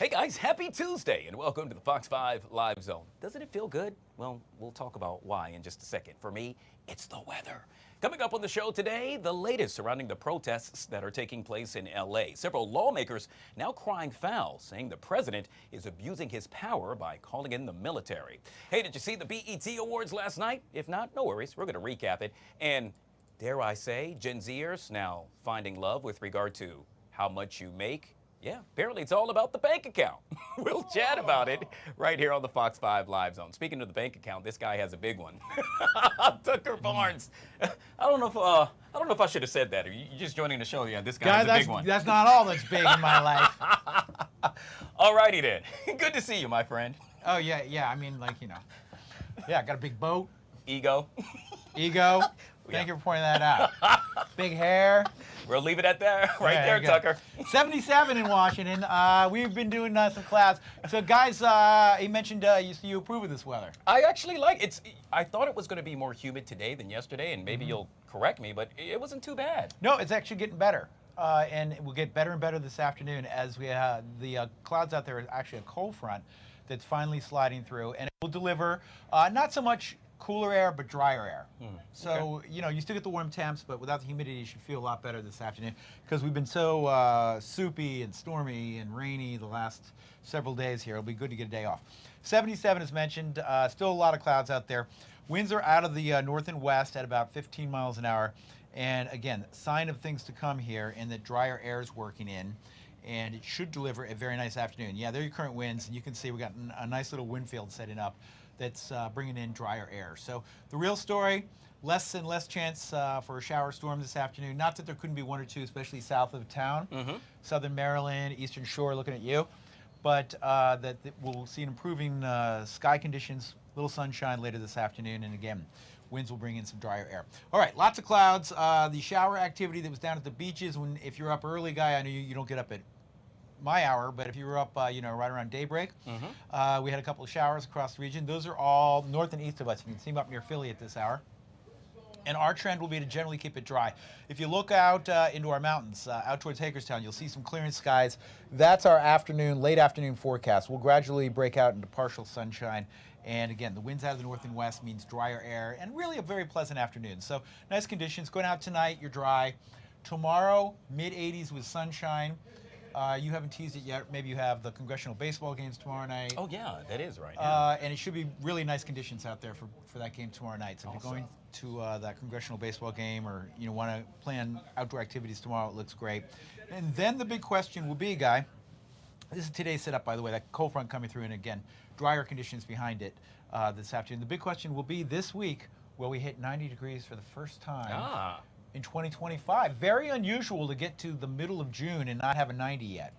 Hey guys, happy Tuesday and welcome to the Fox 5 Live Zone. Doesn't it feel good? Well, we'll talk about why in just a second. For me, it's the weather. Coming up on the show today, the latest surrounding the protests that are taking place in LA. Several lawmakers now crying foul, saying the president is abusing his power by calling in the military. Hey, did you see the BET Awards last night? If not, no worries, we're going to recap it. And dare I say, Gen Zers now finding love with regard to how much you make. Yeah, apparently it's all about the bank account. We'll chat about it right here on the Fox 5 Live Zone. Speaking of the bank account, this guy has a big one. Tucker Barnes. I don't know if I should have said that. Are you just joining the show? Yeah, this guy has a big one. That's not all that's big in my life. All righty then. Good to see you, my friend. Oh yeah. I mean, yeah, I got a big boat. Ego. Thank you for pointing that out. Big hair. We'll leave it at that right there, Tucker. 77 in Washington. We've been doing some clouds. So, guys, he mentioned you approve of this weather. I actually like it. I thought it was going to be more humid today than yesterday, and maybe you'll correct me, but it wasn't too bad. No, it's actually getting better. And it will get better and better this afternoon as we have the clouds out there is actually a cold front that's finally sliding through, and it will deliver not so much cooler air, but drier air. So, okay. You still get the warm temps, but without the humidity, you should feel a lot better this afternoon because we've been so soupy and stormy and rainy the last several days here. It'll be good to get a day off. 77 as mentioned, still a lot of clouds out there. Winds are out of the north and west at about 15 miles an hour. And again, sign of things to come here and that drier air is working in. And it should deliver a very nice afternoon. Yeah, there are your current winds, and you can see we got a nice little wind field setting up that's bringing in drier air. So the real story, less and less chance for a shower storm this afternoon. Not that there couldn't be one or two, especially south of town, southern Maryland, Eastern Shore, looking at you, but that we'll see an improving sky conditions, little sunshine later this afternoon, and again, winds will bring in some drier air. All right, lots of clouds. The shower activity that was down at the beaches, if you're up early, Guy, I know you don't get up at my hour, but if you were up, right around daybreak, we had a couple of showers across the region. Those are all north and east of us. You can see them up near Philly at this hour. And our trend will be to generally keep it dry. If you look out into our mountains, out towards Hagerstown, you'll see some clearing skies. That's our late afternoon forecast. We'll gradually break out into partial sunshine. And again, the winds out of the north and west means drier air and really a very pleasant afternoon. So nice conditions. Going out tonight, you're dry. Tomorrow, mid-80s with sunshine. You haven't teased it yet. Maybe you have the congressional baseball games tomorrow night. Oh, yeah, that is right. And it should be really nice conditions out there for that game tomorrow night. So if you're going to that congressional baseball game or want to plan outdoor activities tomorrow, it looks great. And then the big question will be, Guy, this is today's setup, by the way, that cold front coming through, and again, drier conditions behind it this afternoon. The big question will be this week, will we hit 90 degrees for the first time? In 2025. Very unusual to get to the middle of June and not have a 90 yet.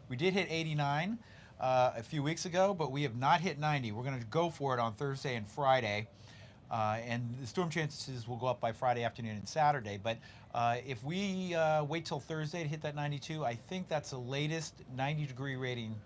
We did hit 89 a few weeks ago, but we have not hit 90. We're going to go for it on Thursday and Friday, and the storm chances will go up by Friday afternoon and Saturday. But if we wait till Thursday to hit that 92, I think that's the latest 90-degree rating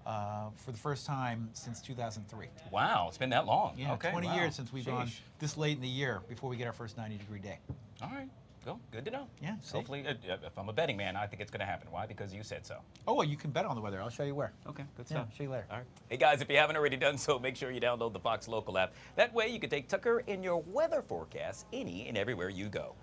for the first time since 2003. Wow, it's been that long. Yeah, okay, 20 years since we've gone this late in the year before we get our first 90-degree day. All right. Cool. Good to know. Yeah. Hopefully, if I'm a betting man, I think it's going to happen. Why? Because you said so. Oh, well, you can bet on the weather. I'll show you where. Okay, good stuff. I'll show you later. All right. Hey, guys, if you haven't already done so, make sure you download the Fox Local app. That way, you can take Tucker in your weather forecast any and everywhere you go.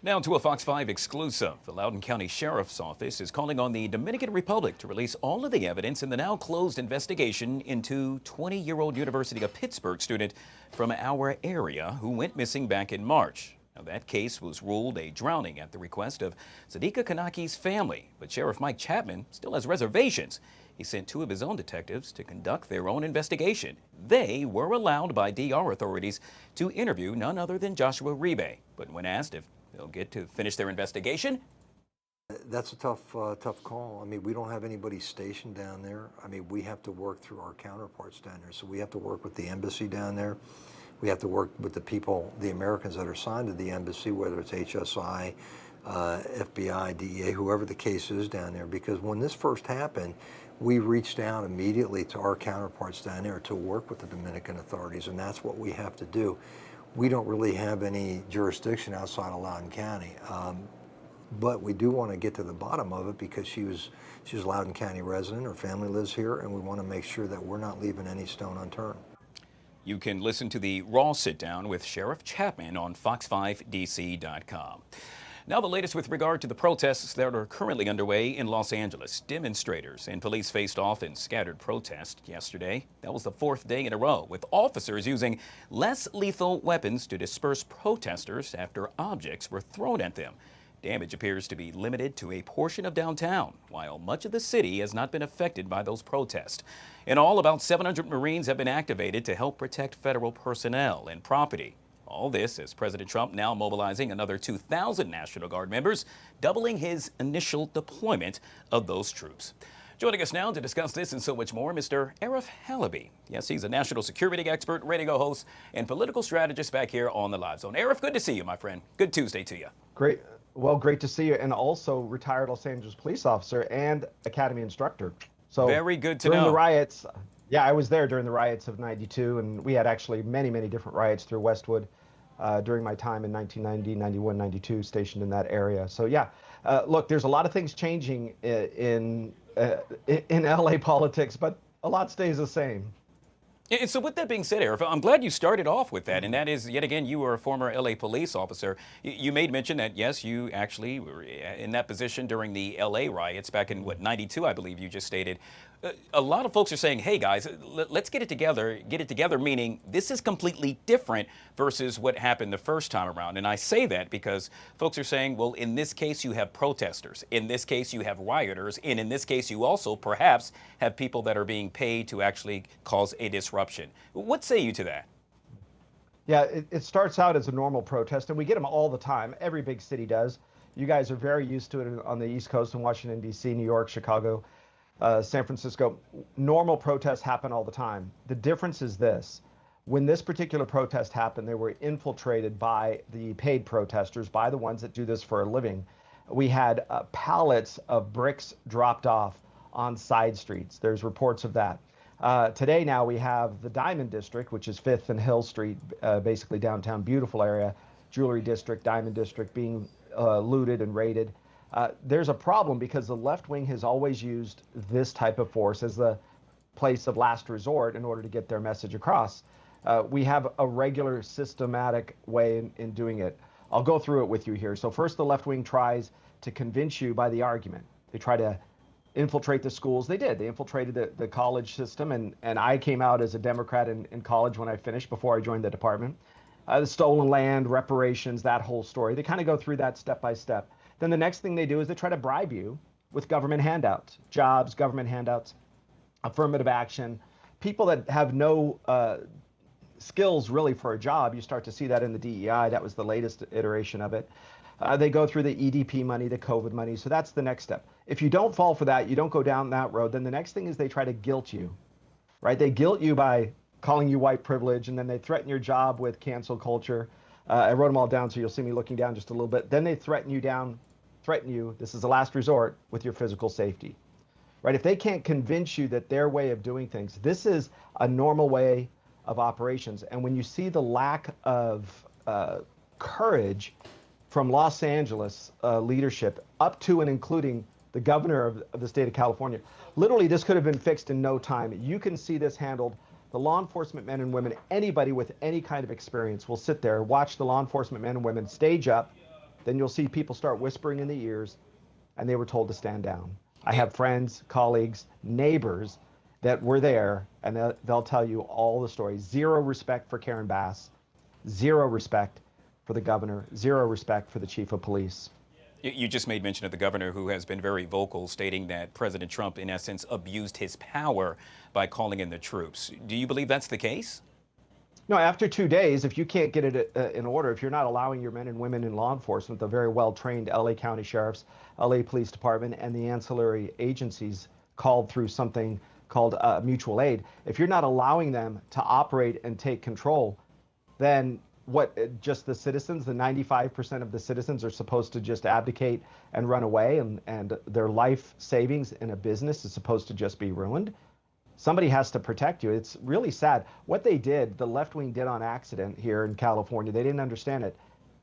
Now to a Fox 5 exclusive. The Loudoun County Sheriff's Office is calling on the Dominican Republic to release all of the evidence in the now closed investigation into 20-year-old University of Pittsburgh student from our area who went missing back in March. Now, that case was ruled a drowning at the request of Sadiqa Kanaki's family, but Sheriff Mike Chapman still has reservations. He sent two of his own detectives to conduct their own investigation. They were allowed by DR authorities to interview none other than Joshua Rebe, but when asked if they'll get to finish their investigation, that's a tough call. I mean, we don't have anybody stationed down there. I mean, we have to work through our counterparts down there. So we have to work with the embassy down there. We have to work with the people, the Americans that are signed to the embassy, whether it's HSI, FBI, DEA, whoever the case is down there. Because when this first happened, we reached out immediately to our counterparts down there to work with the Dominican authorities, and that's what we have to do. We don't really have any jurisdiction outside of Loudoun County. But we do want to get to the bottom of it because she's a Loudoun County resident, her family lives here, and we want to make sure that we're not leaving any stone unturned. You can listen to the raw sit-down with Sheriff Chapman on fox5dc.com. Now the latest with regard to the protests that are currently underway in Los Angeles. Demonstrators and police faced off in scattered protest yesterday. That was the fourth day in a row, with officers using less lethal weapons to disperse protesters after objects were thrown at them. Damage appears to be limited to a portion of downtown, while much of the city has not been affected by those protests. In all, about 700 Marines have been activated to help protect federal personnel and property. All this as President Trump now mobilizing another 2,000 National Guard members, doubling his initial deployment of those troops. Joining us now to discuss this and so much more, Mr. Arif Halaby. Yes, he's a national security expert, radio host, and political strategist back here on the Live Zone. Arif, good to see you, my friend. Good Tuesday to you. Great. Well, great to see you, and also retired Los Angeles police officer and academy instructor. So very good to know. During the riots, yeah, I was there during the riots of '92, and we had actually many, many different riots through Westwood during my time in 1990, 91, 92, stationed in that area. So yeah, look, there's a lot of things changing in LA politics, but a lot stays the same. And so with that being said, Arif, I'm glad you started off with that, and that is, yet again, you were a former LA police officer. You made mention that, yes, you actually were in that position during the LA riots back in, what, 92, I believe you just stated. A lot of folks are saying, hey, guys, let's get it together, meaning this is completely different versus what happened the first time around. And I say that because folks are saying, well, in this case, you have protesters. In this case, you have rioters. And in this case, you also perhaps have people that are being paid to actually cause a disruption. What say you to that? Yeah, it starts out as a normal protest, and we get them all the time. Every big city does. You guys are very used to it on the East Coast in Washington, D.C., New York, Chicago. San Francisco. Normal protests happen all the time. The difference is this. When this particular protest happened, they were infiltrated by the paid protesters, by the ones that do this for a living. We had pallets of bricks dropped off on side streets. There's reports of that. Today now we have the Diamond District, which is 5th and Hill Street, basically downtown, beautiful area, Jewelry District, Diamond District being looted and raided. There's a problem because the left wing has always used this type of force as the place of last resort in order to get their message across. We have a regular systematic way in doing it. I'll go through it with you here. So first, the left wing tries to convince you by the argument. They try to infiltrate the schools. They did. They infiltrated the college system, and I came out as a Democrat in college when I finished, before I joined the department. The stolen land, reparations, that whole story. They kind of go through that step by step. Then the next thing they do is they try to bribe you with government handouts, jobs, government handouts, affirmative action. People that have no skills really for a job, you start to see that in the DEI. That was the latest iteration of it. They go through the EDP money, the COVID money. So that's the next step. If you don't fall for that, you don't go down that road, then the next thing is they try to guilt you, right? They guilt you by calling you white privilege, and then they threaten your job with cancel culture. I wrote them all down, so you'll see me looking down just a little bit. Then they threaten you, this is the last resort, with your physical safety, right? If they can't convince you that their way of doing things, this is a normal way of operations. And when you see the lack of courage from Los Angeles leadership up to and including the governor of the state of California, literally this could have been fixed in no time. You can see this handled. The law enforcement men and women, anybody with any kind of experience will sit there, watch the law enforcement men and women stage up. Then you'll see people start whispering in the ears, and they were told to stand down. I have friends, colleagues, neighbors that were there, and they'll tell you all the stories. Zero respect for Karen Bass, zero respect for the governor, zero respect for the chief of police. You just made mention of the governor, who has been very vocal, stating that President Trump, in essence, abused his power by calling in the troops. Do you believe that's the case? No, after 2 days, if you can't get it in order, if you're not allowing your men and women in law enforcement, the very well-trained LA County Sheriffs, LA Police Department, and the ancillary agencies called through something called mutual aid, if you're not allowing them to operate and take control, then what, just the citizens, the 95% of the citizens are supposed to just abdicate and run away, and their life savings in a business is supposed to just be ruined? Somebody has to protect you. It's really sad. What they did, the left wing did on accident here in California, they didn't understand it.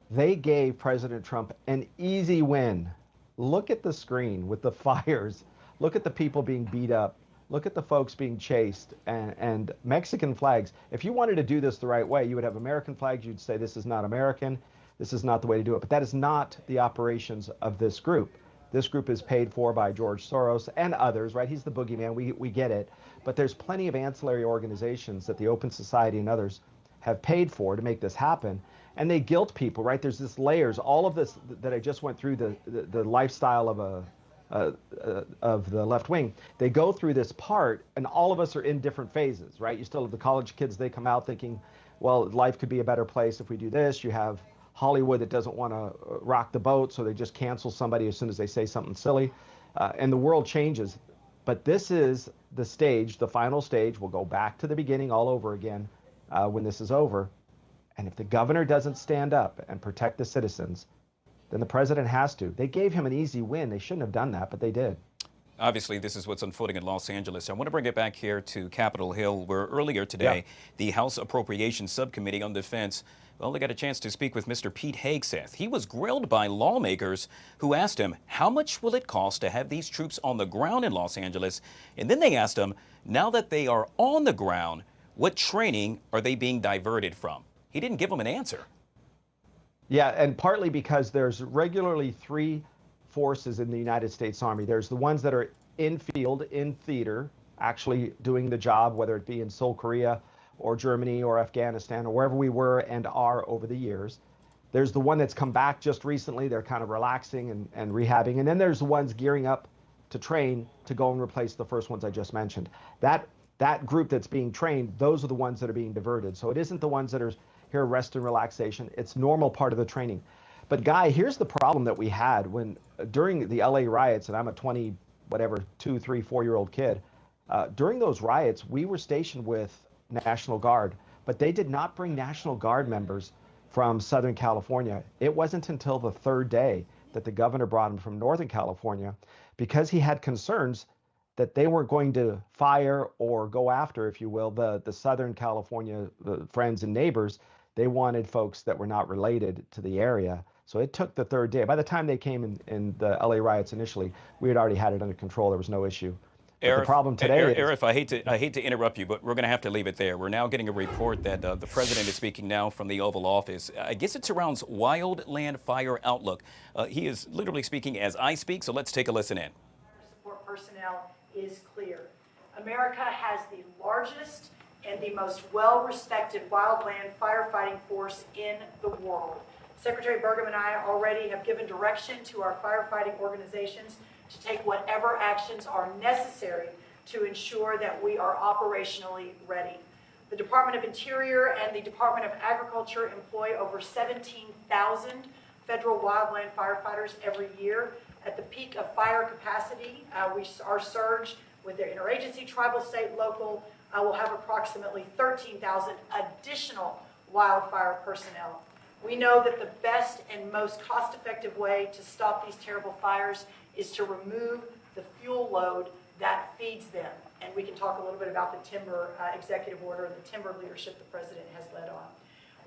They gave President Trump an easy win. Look at the screen with the fires. Look at the people being beat up. Look at the folks being chased and Mexican flags. If you wanted to do this the right way, you would have American flags. You'd say this is not American. This is not the way to do it. But that is not the operations of this group. This group is paid for by George Soros and others, right? He's the boogeyman. We get it. But there's plenty of ancillary organizations that the Open Society and others have paid for to make this happen. And they guilt people, right? There's this layers. All of this that I just went through, the lifestyle of the left wing. They go through this part, and all of us are in different phases, right? You still have the college kids. They come out thinking, well, life could be a better place if we do this. You have Hollywood that doesn't want to rock the boat, so they just cancel somebody as soon as they say something silly. And the world changes. But this is the stage, the final stage. We'll go back to the beginning all over again when this is over. And if the governor doesn't stand up and protect the citizens, then the president has to. They gave him an easy win. They shouldn't have done that, but they did. Obviously, this is what's unfolding in Los Angeles. I want to bring it back here to Capitol Hill, where earlier today, the House Appropriations Subcommittee on Defense, well, they got a chance to speak with Mr. Pete Hegseth. He was grilled by lawmakers who asked him, how much will it cost to have these troops on the ground in Los Angeles? And then they asked him, now that they are on the ground, what training are they being diverted from? He didn't give them an answer. Yeah, and partly because there's regularly three forces in the United States Army. There's the ones that are in field, in theater, actually doing the job, whether it be in Seoul, Korea, or Germany, or Afghanistan, or wherever we were and are over the years. There's the one that's come back just recently. They're kind of relaxing and rehabbing. And then there's the ones gearing up to train to go and replace the first ones I just mentioned. That group that's being trained, those are the ones that are being diverted. So it isn't the ones that are here rest and relaxation. It's normal part of the training. But Guy, here's the problem that we had when during the LA riots, and I'm a 2, 3, 4-year-old kid. During those riots, we were stationed with National Guard, but they did not bring National Guard members from Southern California. It wasn't until the third day that the governor brought them from Northern California because he had concerns that they weren't going to fire or go after, if you will, the Southern California friends and neighbors. They wanted folks that were not related to the area. So it took the third day. By the time they came in the LA riots initially, we had already had it under control. There was no issue. But the problem today is... Arif, I hate to interrupt you, but we're going to have to leave it there. We're now getting a report that the president is speaking now from the Oval Office. I guess it surrounds wildland fire outlook. He is literally speaking as I speak, so let's take a listen in. Support personnel is clear. America has the largest and the most well-respected wildland firefighting force in the world. Secretary Burgum and I already have given direction to our firefighting organizations to take whatever actions are necessary to ensure that we are operationally ready. The Department of Interior and the Department of Agriculture employ over 17,000 federal wildland firefighters every year. At the peak of fire capacity, our surge with their interagency, tribal, state, local, will have approximately 13,000 additional wildfire personnel. We know that the best and most cost-effective way to stop these terrible fires is to remove the fuel load that feeds them. And we can talk a little bit about the timber executive order and the timber leadership the president has led on.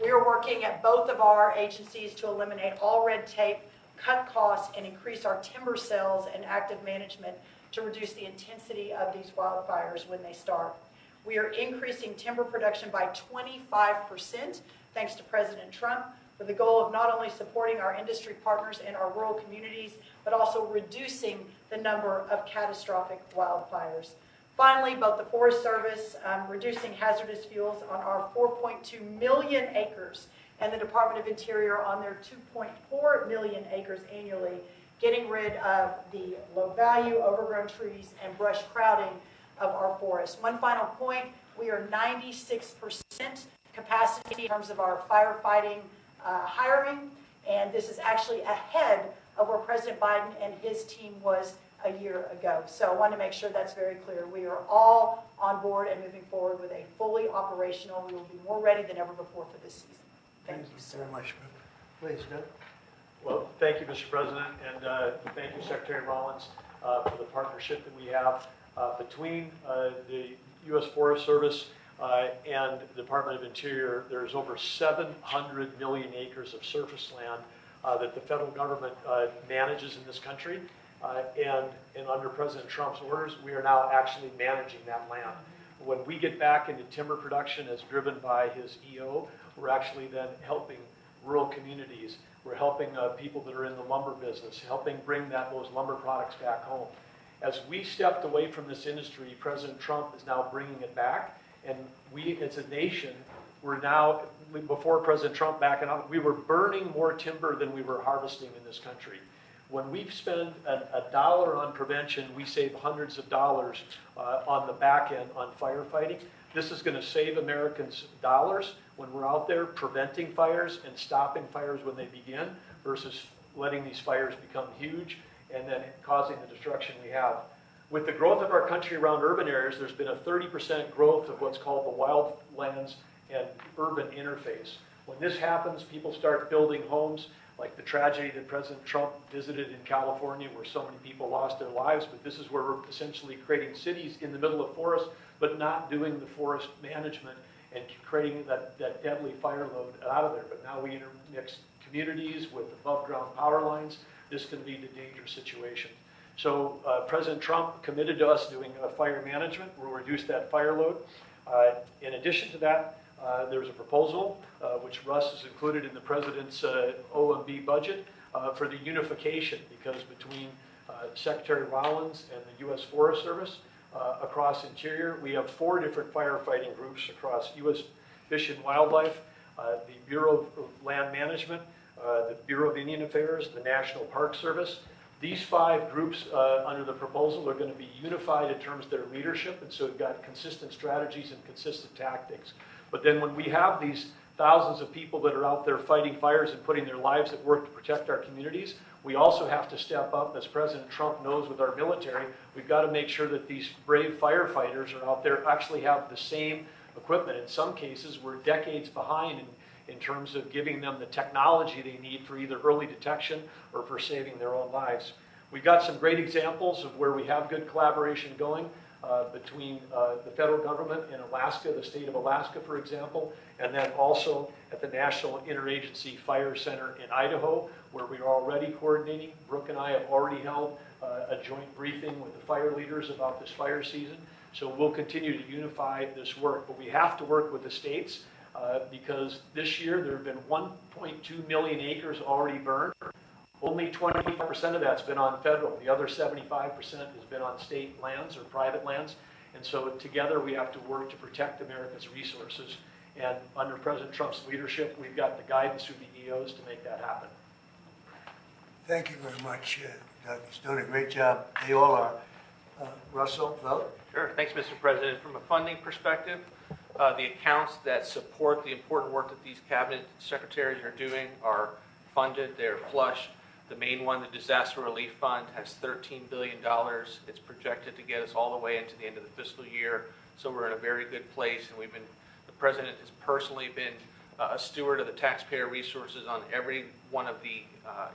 We are working at both of our agencies to eliminate all red tape, cut costs, and increase our timber sales and active management to reduce the intensity of these wildfires when they start. We are increasing timber production by 25%, thanks to President Trump, with the goal of not only supporting our industry partners in our rural communities, but also reducing the number of catastrophic wildfires. Finally, both the Forest Service reducing hazardous fuels on our 4.2 million acres and the Department of Interior on their 2.4 million acres annually, getting rid of the low value, overgrown trees, and brush crowding of our forests. One final point, we are 96% capacity in terms of our firefighting hiring, and this is actually ahead of where President Biden and his team was a year ago. So I want to make sure that's very clear. We are all on board and moving forward with a fully operational. We will be more ready than ever before for this season. Thank you very much. Please, Doug. Well, thank you, Mr. President, and thank you, Secretary Rollins, for the partnership that we have between the U.S. Forest Service and the Department of Interior, there's over 700 million acres of surface land that the federal government manages in this country. And under President Trump's orders, we are now actually managing that land. When we get back into timber production as driven by his EO, we're actually then helping rural communities. We're helping people that are in the lumber business, helping bring those lumber products back home. As we stepped away from this industry, President Trump is now bringing it back. And we, as a nation, we're now, before President Trump backing up, we were burning more timber than we were harvesting in this country. When we spend a dollar on prevention, we save hundreds of dollars on the back end on firefighting. This is going to save Americans dollars when we're out there preventing fires and stopping fires when they begin versus letting these fires become huge and then causing the destruction we have. With the growth of our country around urban areas, there's been a 30% growth of what's called the wildlands and urban interface. When this happens, people start building homes, like the tragedy that President Trump visited in California where so many people lost their lives, but this is where we're essentially creating cities in the middle of forests, but not doing the forest management and creating that deadly fire load out of there. But now we intermix communities with above ground power lines. This can lead to dangerous situations. So President Trump committed to us doing fire management. We'll reduce that fire load. In addition to that, there's a proposal, which Russ has included in the President's OMB budget for the unification, because between Secretary Rollins and the U.S. Forest Service across Interior, we have 4 different firefighting groups across U.S. Fish and Wildlife, the Bureau of Land Management, the Bureau of Indian Affairs, the National Park Service. These 5 groups under the proposal are going to be unified in terms of their leadership, and so we've got consistent strategies and consistent tactics. But then when we have these thousands of people that are out there fighting fires and putting their lives at work to protect our communities, we also have to step up, as President Trump knows with our military. We've got to make sure that these brave firefighters are out there actually have the same equipment. In some cases, we're decades behind in terms of giving them the technology they need for either early detection or for saving their own lives. We've got some great examples of where we have good collaboration going between the federal government in Alaska, the state of Alaska, for example, and then also at the National Interagency Fire Center in Idaho, where we are already coordinating. Brooke and I have already held a joint briefing with the fire leaders about this fire season. So we'll continue to unify this work, but we have to work with the states because this year there have been 1.2 million acres already burned. Only 25% of that's been on federal. The other 75% has been on state lands or private lands. And so together we have to work to protect America's resources. And under President Trump's leadership, we've got the guidance through the EOs to make that happen. Thank you very much, Doug. He's doing a great job. They all are. Russell, vote. Sure. Thanks, Mr. President. From a funding perspective, the accounts that support the important work that these cabinet secretaries are doing are funded. They're flush. The main one, the Disaster Relief Fund, has $13 billion. It's projected to get us all the way into the end of the fiscal year. So we're in a very good place, and the President has personally been a steward of the taxpayer resources on every one of the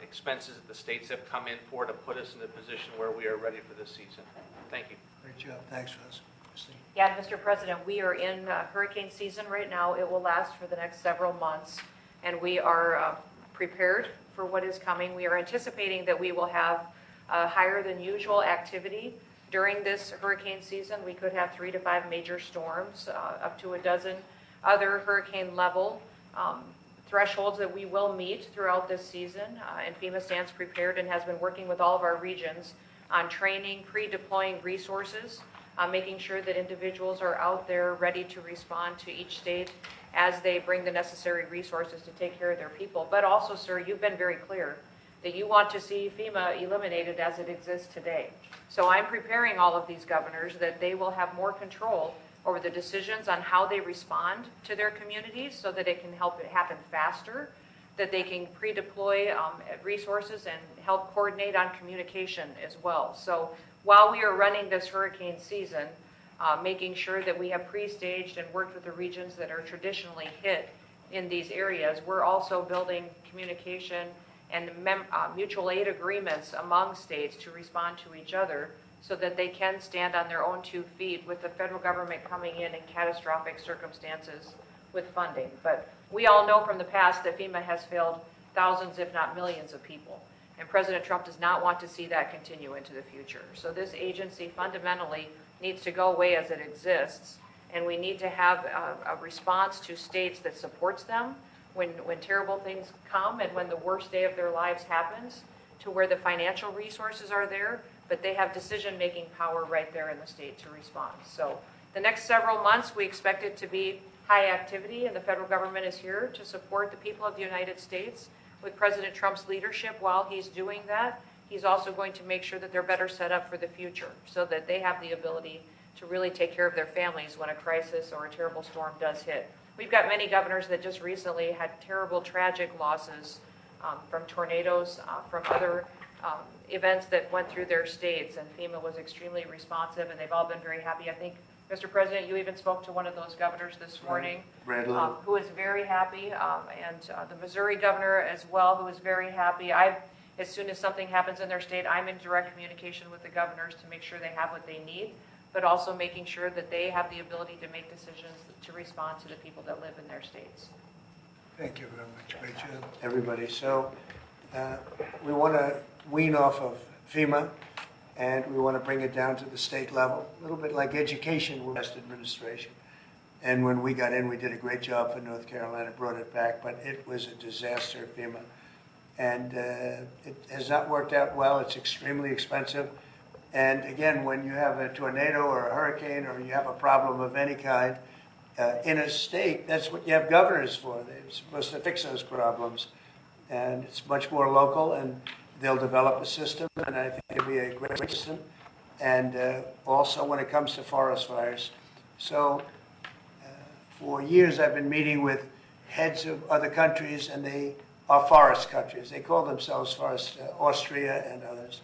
expenses that the states have come in for to put us in the position where we are ready for this season. Thank you. Great job. Thanks, Russ. Christine. Yeah, Mr. President, we are in hurricane season right now. It will last for the next several months, and we are prepared for what is coming. We are anticipating that we will have higher than usual activity during this hurricane season. We could have 3 to 5 major storms, up to a dozen other hurricane level thresholds that we will meet throughout this season. And FEMA stands prepared and has been working with all of our regions on training, pre-deploying resources, making sure that individuals are out there ready to respond to each state as they bring the necessary resources to take care of their people. But also, sir, you've been very clear that you want to see FEMA eliminated as it exists today. So I'm preparing all of these governors that they will have more control over the decisions on how they respond to their communities so that it can help it happen faster, that they can pre-deploy resources and help coordinate on communication as well. So while we are running this hurricane season, making sure that we have pre-staged and worked with the regions that are traditionally hit in these areas, we're also building communication and mutual aid agreements among states to respond to each other so that they can stand on their own 2 feet with the federal government coming in catastrophic circumstances with funding. But we all know from the past that FEMA has failed thousands, if not millions of people. And President Trump does not want to see that continue into the future. So this agency fundamentally needs to go away as it exists, and we need to have a response to states that supports them when terrible things come and when the worst day of their lives happens, to where the financial resources are there, but they have decision-making power right there in the state to respond. So the next several months, we expect it to be high activity, and the federal government is here to support the people of the United States with President Trump's leadership. While he's doing that, he's also going to make sure that they're better set up for the future so that they have the ability to really take care of their families when a crisis or a terrible storm does hit. We've got many governors that just recently had terrible, tragic losses from tornadoes, from other events that went through their states, and FEMA was extremely responsive, and they've all been very happy. I think, Mr. President, you even spoke to one of those governors this morning, who is very happy, and the Missouri governor as well, who is very happy. As soon as something happens in their state, I'm in direct communication with the governors to make sure they have what they need, but also making sure that they have the ability to make decisions to respond to the people that live in their states. Thank you very much. Great job, everybody. So we want to wean off of FEMA, and we want to bring it down to the state level, a little bit like education with last administration. And when we got in, we did a great job for North Carolina, brought it back, but it was a disaster, FEMA. And it has not worked out well. It's extremely expensive. And again, when you have a tornado or a hurricane or you have a problem of any kind in a state, that's what you have governors for. They're supposed to fix those problems. And it's much more local, and they'll develop a system, and I think it'll be a great system. And also when it comes to forest fires. So for years I've been meeting with heads of other countries, and they are forest countries. They call themselves forest, Austria and others.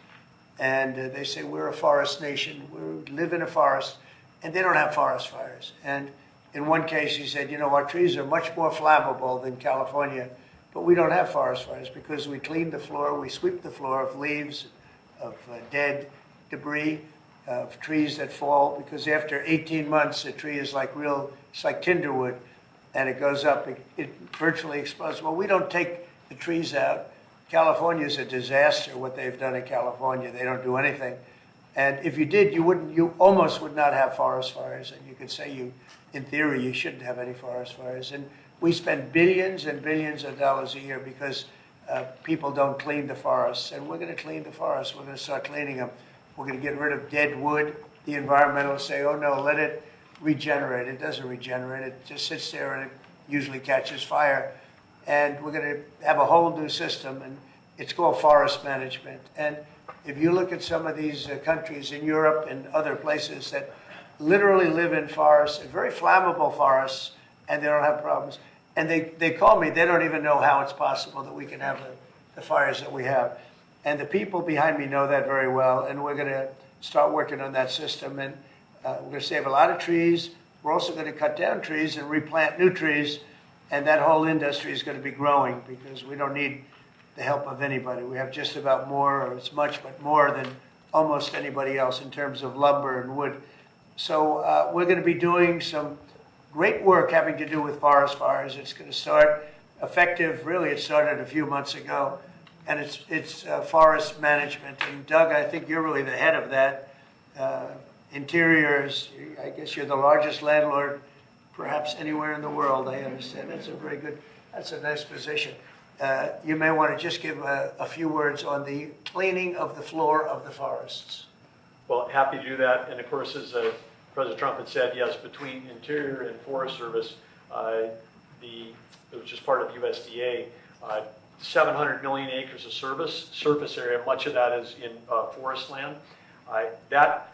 And they say, we're a forest nation, we live in a forest, and they don't have forest fires. And in one case he said, you know, our trees are much more flammable than California, but we don't have forest fires because we clean the floor, we sweep the floor of leaves, of dead debris, of trees that fall, because after 18 months, a tree is like it's like tinder wood, and it goes up, it virtually explodes. Well, we don't take the trees out. California is a disaster, what they've done in California. They don't do anything. And if you did, you almost would not have forest fires, and you could say in theory, you shouldn't have any forest fires. And we spend billions and billions of dollars a year because people don't clean the forests. And we're going to clean the forests. We're going to start cleaning them. We're going to get rid of dead wood. The environmentalists say, oh, no, let it regenerate. It doesn't regenerate. It just sits there and it usually catches fire. And we're going to have a whole new system, and it's called forest management. And if you look at some of these countries in Europe and other places that literally live in forests, very flammable forests, and they don't have problems. And they call me, they don't even know how it's possible that we can have the fires that we have. And the people behind me know that very well, and we're going to start working on that system. And we're going to save a lot of trees. We're also going to cut down trees and replant new trees, and that whole industry is going to be growing because we don't need the help of anybody. We have just about more, or it's much, but more than almost anybody else in terms of lumber and wood. So we're going to be doing some great work having to do with forest fires. It's going to start effective, really it started a few months ago, and it's forest management. And Doug, I think you're really the head of that. Interiors, I guess you're the largest landlord perhaps anywhere in the world, I understand. That's a nice position. You may want to just give a few words on the cleaning of the floor of the forests. Well, happy to do that. And of course, as President Trump had said, yes, between Interior and Forest Service, it was just part of USDA, 700 million acres of surface area, much of that is in forest land. That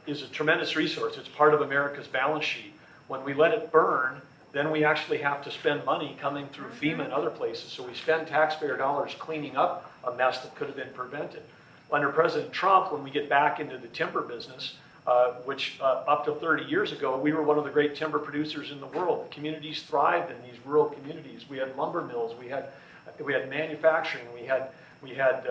is a tremendous resource. It's part of America's balance sheet. When we let it burn, then we actually have to spend money coming through FEMA and other places. So we spend taxpayer dollars cleaning up a mess that could have been prevented. Under President Trump, when we get back into the timber business, which up to 30 years ago, we were one of the great timber producers in the world. The communities thrived in these rural communities. We had lumber mills, we had manufacturing, we had We had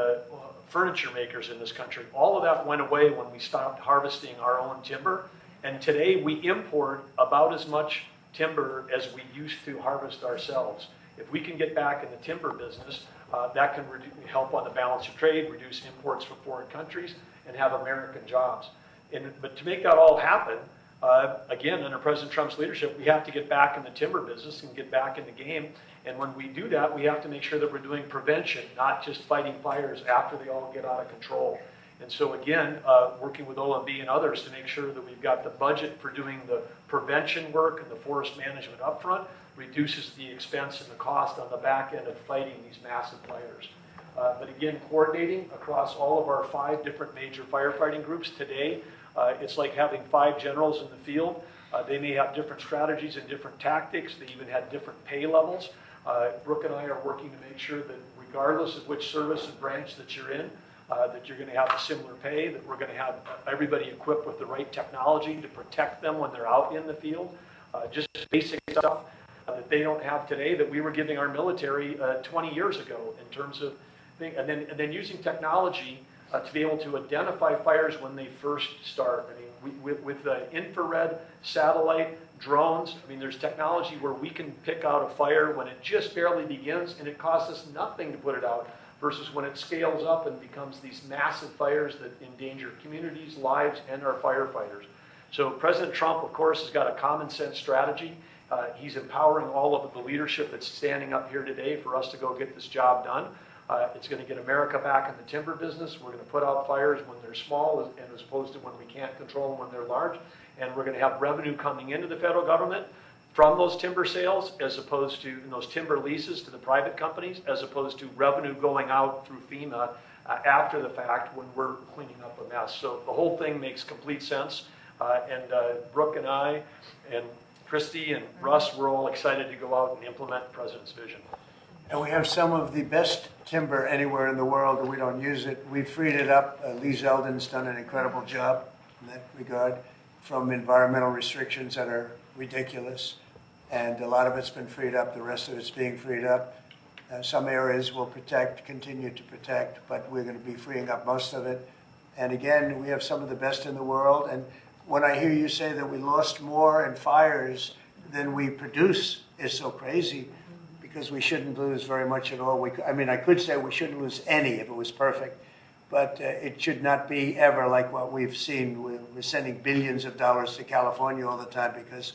furniture makers in this country. All of that went away when we stopped harvesting our own timber. And today we import about as much timber as we used to harvest ourselves. If we can get back in the timber business, that can help on the balance of trade, reduce imports from foreign countries, and have American jobs. But to make that all happen, again, under President Trump's leadership, we have to get back in the timber business and get back in the game. And when we do that, we have to make sure that we're doing prevention, not just fighting fires after they all get out of control. And so again, working with OMB and others to make sure that we've got the budget for doing the prevention work and the forest management upfront, reduces the expense and the cost on the back end of fighting these massive fires. But again, coordinating across all of our 5 different major firefighting groups today, it's like having 5 generals in the field. They may have different strategies and different tactics. They even have different pay levels. Brooke and I are working to make sure that regardless of which service and branch that you're in, that you're going to have a similar pay, that we're going to have everybody equipped with the right technology to protect them when they're out in the field. Just basic stuff that they don't have today that we were giving our military 20 years ago in terms of things. And then using technology to be able to identify fires when they first start. I mean, with infrared, satellite, drones, I mean, there's technology where we can pick out a fire when it just barely begins and it costs us nothing to put it out, versus when it scales up and becomes these massive fires that endanger communities, lives, and our firefighters. So President Trump, of course, has got a common sense strategy. He's empowering all of the leadership that's standing up here today for us to go get this job done. It's going to get America back in the timber business. We're going to put out fires when they're small as opposed to when we can't control them when they're large. And we're going to have revenue coming into the federal government from those timber sales, as opposed to those timber leases to the private companies, as opposed to revenue going out through FEMA after the fact when we're cleaning up a mess. So the whole thing makes complete sense. And Brooke and I and Christy and Russ, we're all excited to go out and implement the President's vision. And we have some of the best timber anywhere in the world, and we don't use it. We freed it up. Lee Zeldin's done an incredible job in that regard, from environmental restrictions that are ridiculous. And a lot of it's been freed up. The rest of it's being freed up. Some areas will continue to protect, but we're going to be freeing up most of it. And again, we have some of the best in the world. And when I hear you say that we lost more in fires than we produce, is so crazy, because we shouldn't lose very much at all. I mean, I could say we shouldn't lose any if it was perfect, but it should not be ever like what we've seen. We're sending billions of dollars to California all the time because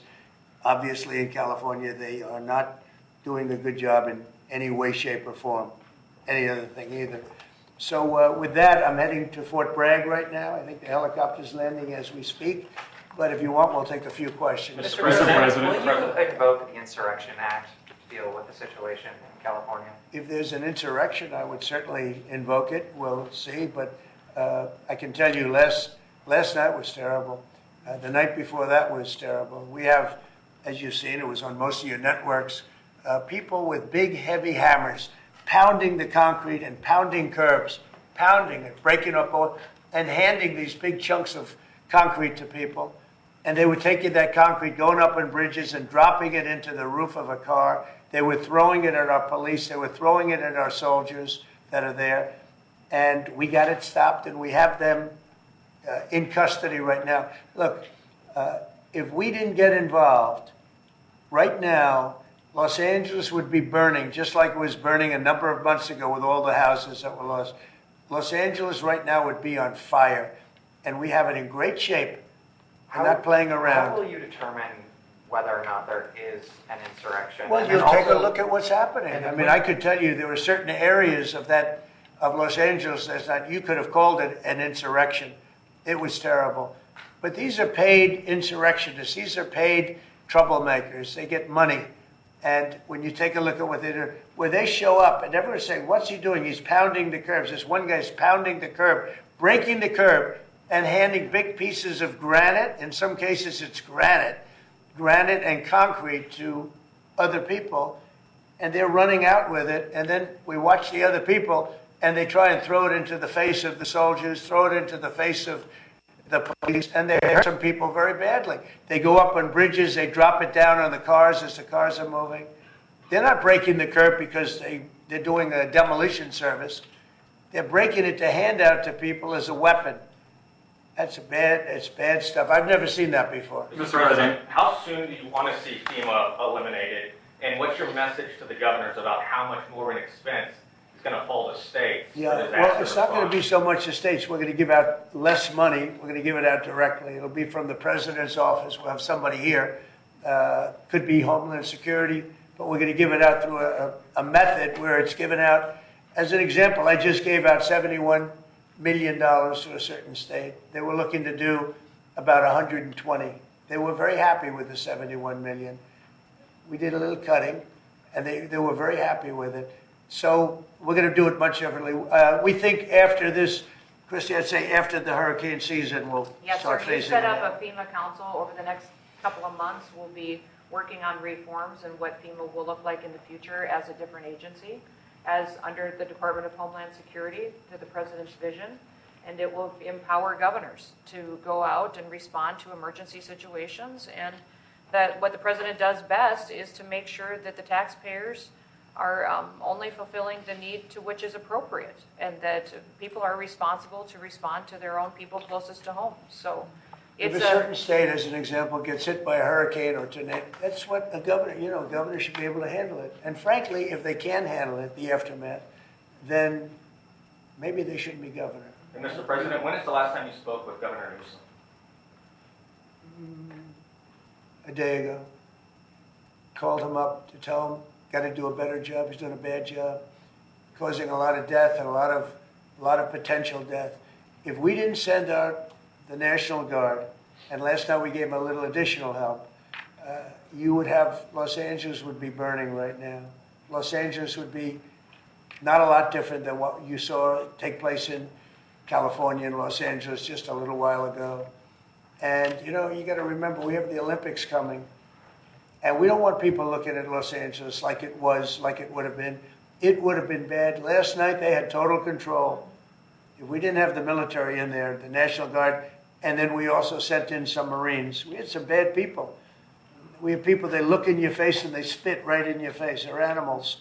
obviously in California they are not doing a good job in any way, shape, or form, any other thing either. So with that, I'm heading to Fort Bragg right now. I think the helicopter's landing as we speak. But if you want, we'll take a few questions. Mr. President, will you invoke the Insurrection Act to deal with the situation in California? If there's an insurrection, I would certainly invoke it. We'll see. But I can tell you, last night was terrible. The night before that was terrible. We have, as you've seen, it was on most of your networks, people with big, heavy hammers pounding the concrete and pounding curbs, pounding it, breaking up, and handing these big chunks of concrete to people. And they were taking that concrete, going up on bridges and dropping it into the roof of a car. They were throwing it at our police. They were throwing it at our soldiers that are there. And we got it stopped, and we have them in custody right now. Look, if we didn't get involved, right now, Los Angeles would be burning, just like it was burning a number of months ago with all the houses that were lost. Los Angeles right now would be on fire, and we have it in great shape. We're not playing around. How will you determine whether or not there is an insurrection? Well, you'll take a look at what's happening. I mean, I could tell you there were certain areas of Los Angeles that you could have called it an insurrection. It was terrible. But these are paid insurrectionists. These are paid troublemakers. They get money. And when you take a look at what they do, where they show up, and everyone's saying, what's he doing? He's pounding the curbs. This one guy's pounding the curb, breaking the curb, and handing big pieces of granite. In some cases, it's granite and concrete to other people. And they're running out with it. And then we watch the other people, and they try and throw it into the face of the soldiers, throw it into the face of the police, and they hurt some people very badly. They go up on bridges, they drop it down on the cars as the cars are moving. They're not breaking the curb because they're doing a demolition service. They're breaking it to hand out to people as a weapon. It's bad stuff. I've never seen that before. Mr. President, how soon do you want to see FEMA eliminated? And what's your message to the governors about how much more of an expense is going to fall to states? Yeah, well, it's not going to be so much the states. We're going to give out less money. We're going to give it out directly. It'll be from the president's office. We'll have somebody here. Could be Homeland Security, but we're going to give it out through a method where it's given out. As an example, I just gave out $71 million to a certain state. They were looking to do about 120. They were very happy with the 71 million. We did a little cutting, and they were very happy with it. So we're going to do it much differently. We think after this, Christy, I'd say after the hurricane season, we'll start phasing it out. Yes, sir. You set up a FEMA council over the next couple of months. We'll be working on reforms and what FEMA will look like in the future as a different agency, as under the Department of Homeland Security to the President's vision. And it will empower governors to go out and respond to emergency situations. And that what the President does best is to make sure that the taxpayers are only fulfilling the need to which is appropriate, and that people are responsible to respond to their own people closest to home. So if a certain state, as an example, gets hit by a hurricane or tornado, that's what a governor, governor should be able to handle it. And frankly, if they can handle it, the aftermath, then maybe they shouldn't be governor. And Mr. President, when is the last time you spoke with Governor Newsom? A day ago. Called him up to tell him, got to do a better job. He's doing a bad job, causing a lot of death and a lot of potential death. If we didn't send out the National Guard, and last night we gave him a little additional help, you would have, Los Angeles would be burning right now. Los Angeles would be not a lot different than what you saw take place in California and Los Angeles just a little while ago. And, you got to remember, we have the Olympics coming. And we don't want people looking at Los Angeles like it would have been. It would have been bad. Last night they had total control. If we didn't have the military in there, the National Guard, and then we also sent in some Marines, we had some bad people. We have people, they look in your face and they spit right in your face. They're animals.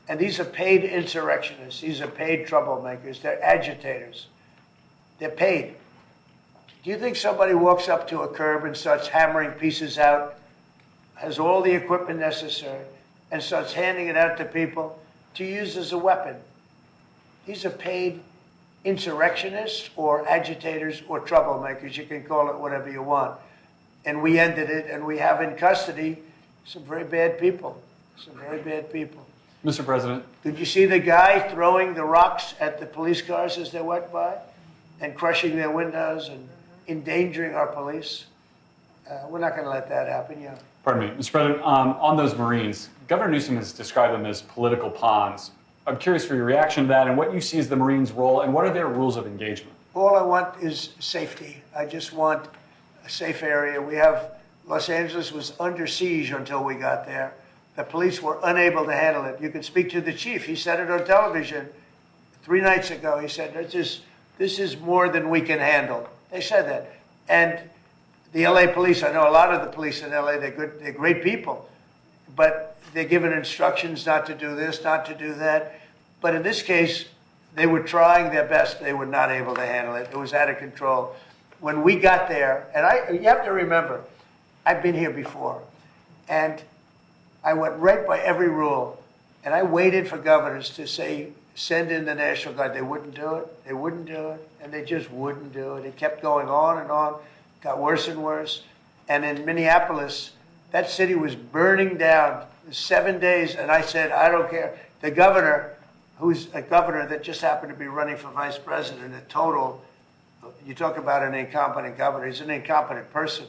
And these are paid insurrectionists. These are paid troublemakers. They're agitators. They're paid. Do you think somebody walks up to a curb and starts hammering pieces out, has all the equipment necessary, and starts handing it out to people to use as a weapon? These are paid insurrectionists or agitators or troublemakers. You can call it whatever you want. And we ended it, and we have in custody some very bad people. Some very bad people. Mr. President. Did you see the guy throwing the rocks at the police cars as they went by and crushing their windows and endangering our police? We're not going to let that happen, yeah. Pardon me, Mr. President, on those Marines, Governor Newsom has described them as political pawns. I'm curious for your reaction to that and what you see as the Marines' role and what are their rules of engagement? All I want is safety. I just want a safe area. Los Angeles was under siege until we got there. The police were unable to handle it. You can speak to the chief. He said it on television 3 nights ago. He said, this is more than we can handle. They said that. And the LA police, I know a lot of the police in LA, they're great people, but they're given instructions not to do this, not to do that. But in this case, they were trying their best. They were not able to handle it. It was out of control. When we got there, and you have to remember, I've been here before, and I went right by every rule, and I waited for governors to say, send in the National Guard. They wouldn't do it. They wouldn't do it, and they just wouldn't do it. It kept going on and on. Got worse and worse. And in Minneapolis, that city was burning down 7 days. And I said, I don't care. The governor, who's a governor that just happened to be running for vice president, you talk about an incompetent governor. He's an incompetent person.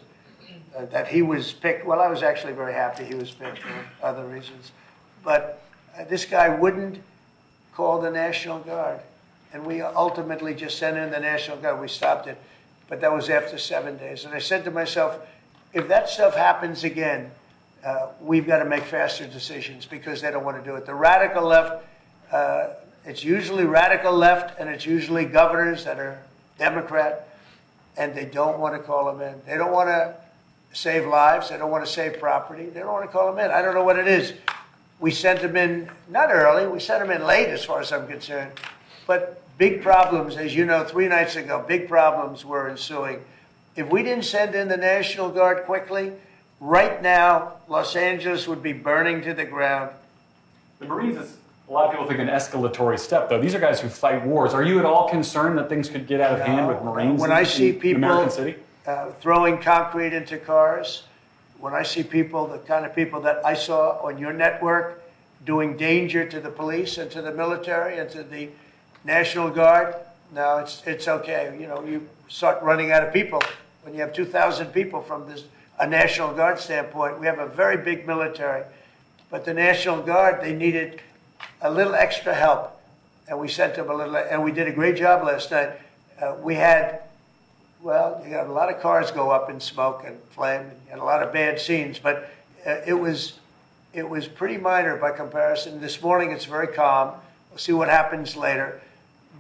That he was picked. Well, I was actually very happy he was picked for other reasons. But this guy wouldn't call the National Guard. And we ultimately just sent in the National Guard. We stopped it. But that was after 7 days. And I said to myself, if that stuff happens again, we've got to make faster decisions because they don't want to do it. The radical left, it's usually radical left, and it's usually governors that are Democrat, and they don't want to call them in. They don't want to save lives. They don't want to save property. They don't want to call them in. I don't know what it is. We sent them in, not early. We sent them in late as far as I'm concerned. But big problems, as you know, 3 nights ago, big problems were ensuing. If we didn't send in the National Guard quickly, right now, Los Angeles would be burning to the ground. The Marines is, a lot of people think, an escalatory step, though. These are guys who fight wars. Are you at all concerned that things could get out of hand with Marines when I see people American City? Throwing concrete into cars, when I see people, the kind of people that I saw on your network doing danger to the police and to the military and to the National Guard, no, it's okay. You know, you start running out of people when you have 2,000 people from a National Guard standpoint. We have a very big military, but the National Guard, they needed a little extra help, and we sent them a little, and we did a great job last night. We had, well, you got a lot of cars go up in smoke and flame, and a lot of bad scenes, but it was pretty minor by comparison. This morning it's very calm. We'll see what happens later.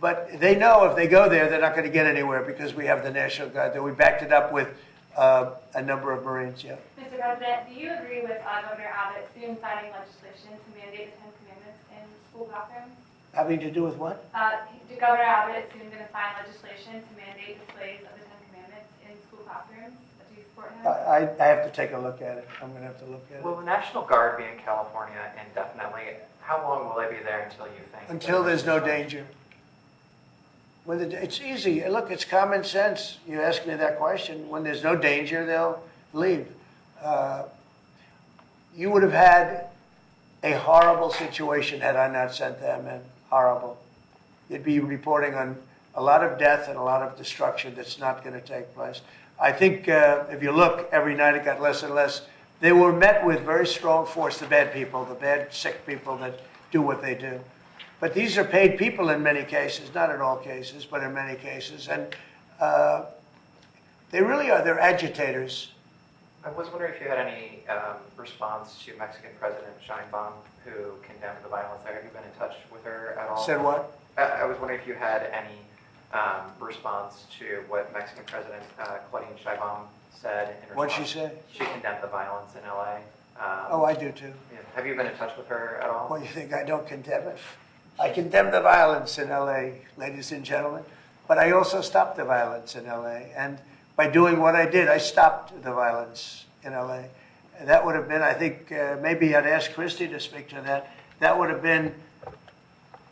But they know if they go there, they're not going to get anywhere because we have the National Guard there. We backed it up with a number of Marines, yeah. Mr. President, do you agree with Governor Abbott soon signing legislation to mandate the 10 Commandments in school classrooms? Having to do with what? Governor Abbott is soon going to sign legislation to mandate displays of the 10 Commandments in school classrooms. Do you support him? I have to take a look at it. I'm going to have to look at it. Will the National Guard be in California indefinitely? How long will they be there until you think? Until there's no danger. It's easy. Look, it's common sense. You ask me that question. When there's no danger, they'll leave. You would have had a horrible situation had I not sent them in. Horrible. You'd be reporting on a lot of death and a lot of destruction that's not going to take place. I think if you look, every night it got less and less. They were met with very strong force, the bad people, the bad, sick people that do what they do. But these are paid people in many cases, not in all cases, but in many cases. And they really are, they're agitators. I was wondering if you had any response to Mexican President Sheinbaum, who condemned the violence there. Have you been in touch with her at all? Said what? I was wondering if you had any response to what Mexican President Claudine Sheinbaum said in response. What'd she say? She condemned the violence in LA. Oh, I do too. Yeah. Have you been in touch with her at all? Well, you think I don't condemn it? I condemn the violence in LA, ladies and gentlemen, but I also stopped the violence in LA. And by doing what I did, I stopped the violence in LA. And that would have been, I think, maybe I'd ask Christie to speak to that. That would have been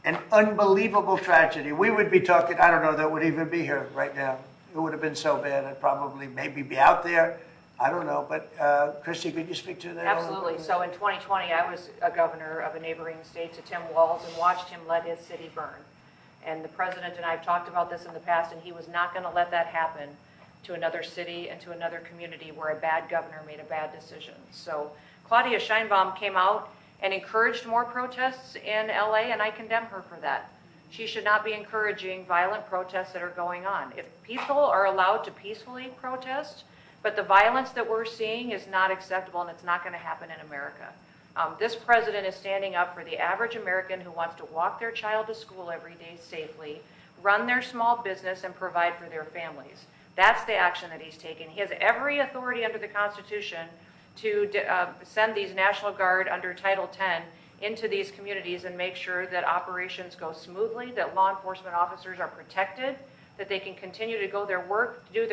an unbelievable tragedy. We would be talking, I don't know that would even be here right now. It would have been so bad. I'd probably maybe be out there. I don't know, but Christie, could you speak to that? Absolutely. So in 2020, I was a governor of a neighboring state to Tim Walz and watched him let his city burn. And the president and I have talked about this in the past, and he was not going to let that happen to another city and to another community where a bad governor made a bad decision. So Claudia Sheinbaum came out and encouraged more protests in LA, and I condemn her for that. She should not be encouraging violent protests that are going on. If people are allowed to peacefully protest, but the violence that we're seeing is not acceptable, and it's not going to happen in America. This president is standing up for the average American who wants to walk their child to school every day safely, run their small business, and provide for their families. That's the action that he's taking. He has every authority under the Constitution to send these National Guard under Title X into these communities and make sure that operations go smoothly, that law enforcement officers are protected, that they can continue to do their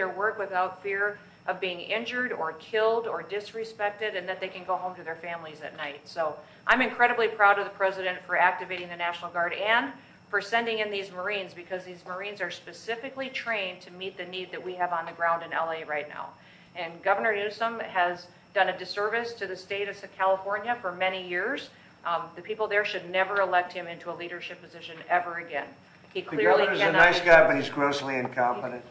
work without fear of being injured or killed or disrespected, and that they can go home to their families at night. So I'm incredibly proud of the president for activating the National Guard and for sending in these Marines, because these Marines are specifically trained to meet the need that we have on the ground in LA right now. And Governor Newsom has done a disservice to the state of California for many years. The people there should never elect him into a leadership position ever again. He clearly cannot. The governor's a nice guy, but he's grossly incompetent.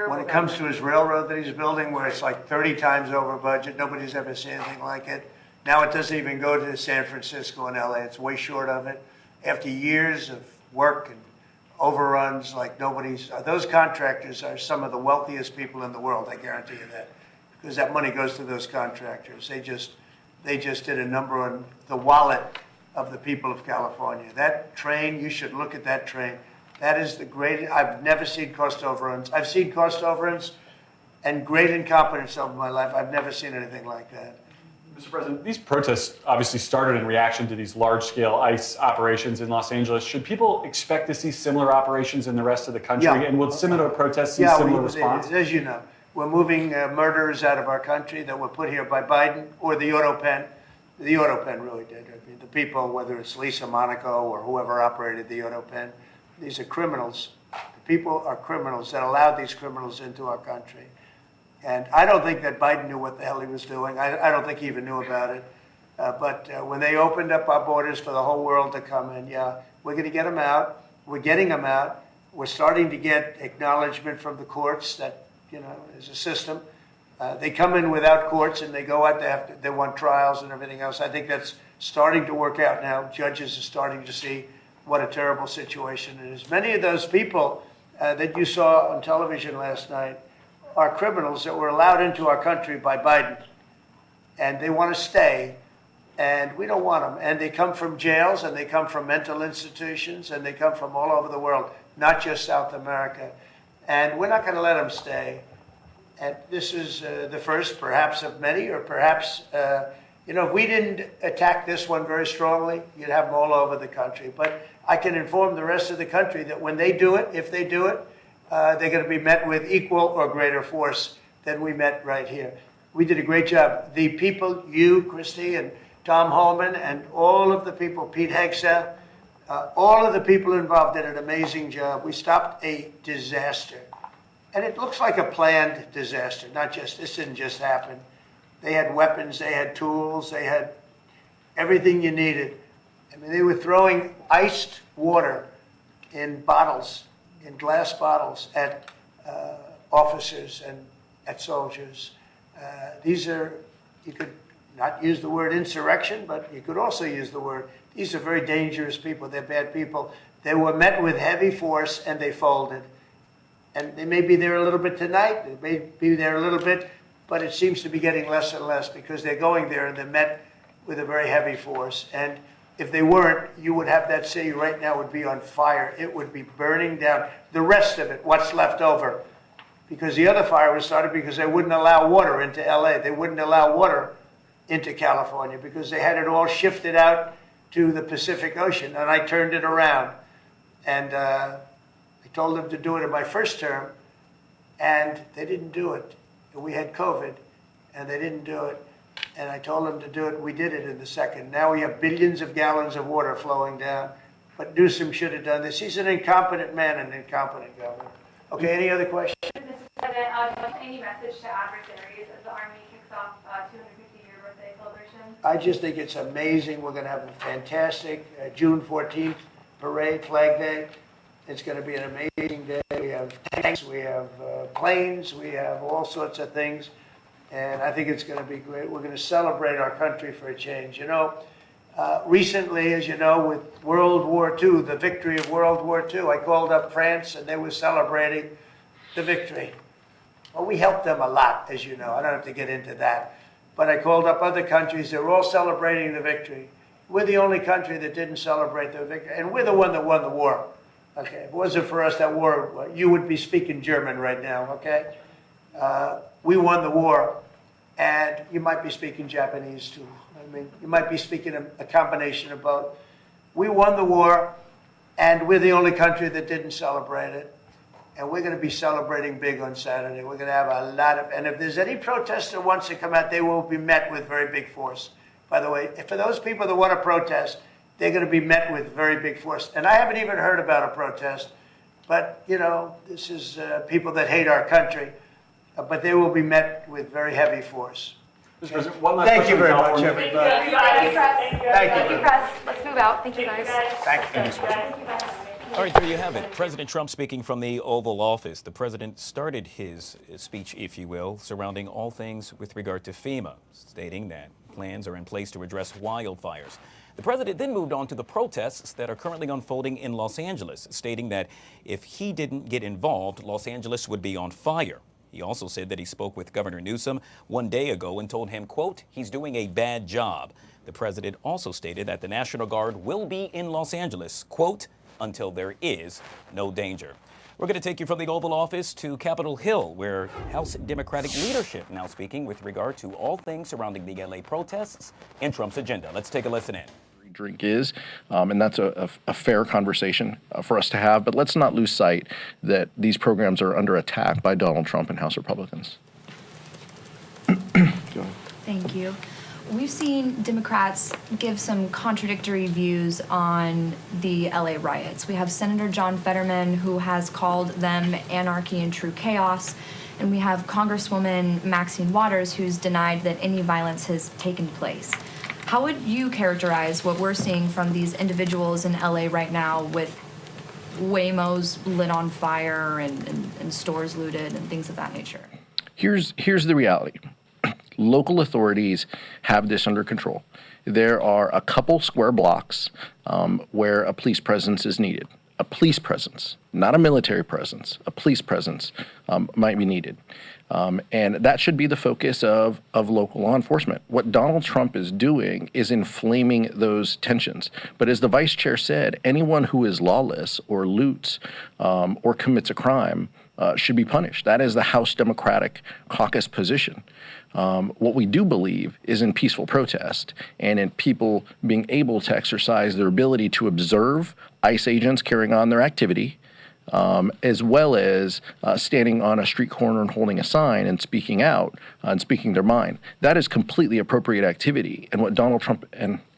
When it comes to his railroad that he's building, where it's like 30 times over budget, nobody's ever seen anything like it. Now it doesn't even go to San Francisco and LA. It's way short of it. After years of work and overruns like nobody's, those contractors are some of the wealthiest people in the world, I guarantee you that. Because that money goes to those contractors. They just did a number on the wallet of the people of California. That train, you should look at that train. That is the greatest. I've never seen cost overruns. I've seen cost overruns and great incompetence over my life. I've never seen anything like that. Mr. President, these protests obviously started in reaction to these large-scale ICE operations in Los Angeles. Should people expect to see similar operations in the rest of the country? Yeah. And will similar protests see similar response? As you know, we're moving murderers out of our country that were put here by Biden or the auto pen. The auto pen really did. I mean, the people, whether it's Lisa Monaco or whoever operated the auto pen, these are criminals. The people are criminals that allowed these criminals into our country. And I don't think that Biden knew what the hell he was doing. I don't think he even knew about it. But when they opened up our borders for the whole world to come in, yeah, we're going to get them out. We're getting them out. We're starting to get acknowledgement from the courts that, you know, there's a system. They come in without courts and they go out, they want trials and everything else. I think that's starting to work out now. Judges are starting to see what a terrible situation it is. Many of those people that you saw on television last night are criminals that were allowed into our country by Biden. And they want to stay, and we don't want them. And they come from jails, and they come from mental institutions, and they come from all over the world, not just South America. And we're not going to let them stay. And this is the first, perhaps, of many, or perhaps, you know, if we didn't attack this one very strongly, you'd have them all over the country. But I can inform the rest of the country that when they do it, if they do it, they're going to be met with equal or greater force than we met right here. We did a great job. The people, you, Christy, and Tom Holman, and all of the people, Pete Hegseth, all of the people involved did an amazing job. We stopped a disaster. And it looks like a planned disaster, not just, this didn't just happen. They had weapons, they had tools, they had everything you needed. I mean, they were throwing iced water in bottles, in glass bottles, at officers and at soldiers. These are, you could not use the word insurrection, but you could also use the word, these are very dangerous people, they're bad people. They were met with heavy force and they folded. And they may be there a little bit tonight, they may be there a little bit, but it seems to be getting less and less because they're going there and they're met with a very heavy force. And if they weren't, you would have that city right now would be on fire. It would be burning down. The rest of it, what's left over, because the other fire was started because they wouldn't allow water into LA. They wouldn't allow water into California because they had it all shifted out to the Pacific Ocean. And I turned it around. And I told them to do it in my first term, and they didn't do it. We had COVID, and they didn't do it. And I told them to do it. We did it in the second. Now we have billions of gallons of water flowing down. But Newsom should have done this. He's an incompetent man and an incompetent governor. Okay, any other questions? Mr. President, do you have any message to adversaries as the Army kicks off 250-year birthday celebration? I just think it's amazing. We're going to have a fantastic June 14th parade, Flag Day. It's going to be an amazing day. We have tanks, we have planes, we have all sorts of things. And I think it's going to be great. We're going to celebrate our country for a change. You know, recently, as you know, with World War II, the victory of World War II, I called up France and they were celebrating the victory. Well, we helped them a lot, as you know. I don't have to get into that. But I called up other countries. They were all celebrating the victory. We're the only country that didn't celebrate the victory. And we're the one that won the war. Okay, if it wasn't for us, that war, you would be speaking German right now, okay? We won the war, and you might be speaking Japanese too. I mean, you might be speaking a combination of both. We won the war, and we're the only country that didn't celebrate it. And we're going to be celebrating big on Saturday. We're going to have a lot of, and if there's any protester that wants to come out, they will be met with very big force. By the way, for those people that want to protest, they're going to be met with very big force. And I haven't even heard about a protest, but, you know, this is people that hate our country. But they will be met with very heavy force. Mr. President, one last Thank you question very on much, California. everybody. Thank you, press. Thank you. Press. Let's move out. Thank you, guys. Thank you. All right, there you have it. President Trump speaking from the Oval Office. The president started his speech, if you will, surrounding all things with regard to FEMA, stating that plans are in place to address wildfires. The president then moved on to the protests that are currently unfolding in Los Angeles, stating that if he didn't get involved, Los Angeles would be on fire. He also said that he spoke with Governor Newsom one day ago and told him, quote, he's doing a bad job. The president also stated that the National Guard will be in Los Angeles, quote, until there is no danger. We're going to take you from the Oval Office to Capitol Hill, where House Democratic leadership now speaking with regard to all things surrounding the LA protests and Trump's agenda. Let's take a listen in. Drink is, and that's a fair conversation for us to have, but let's not lose sight that these programs are under attack by Donald Trump and House Republicans. Go ahead. Thank you. We've seen Democrats give some contradictory views on the LA riots. We have Senator John Fetterman, who has called them anarchy and true chaos, and we have Congresswoman Maxine Waters, who's denied that any violence has taken place. How would you characterize what we're seeing from these individuals in LA right now with Waymos lit on fire and stores looted and things of that nature? Here's the reality. Local authorities have this under control. There are a couple square blocks where a police presence is needed. A police presence, not a military presence, a police presence might be needed. And that should be the focus of local law enforcement. What Donald Trump is doing is inflaming those tensions. But as the vice chair said, anyone who is lawless or loots or commits a crime should be punished. That is the House Democratic Caucus position. What we do believe is in peaceful protest and in people being able to exercise their ability to observe ICE agents carrying on their activity, as well as standing on a street corner and holding a sign and speaking out and speaking their mind. That is completely appropriate activity. And what Donald Trump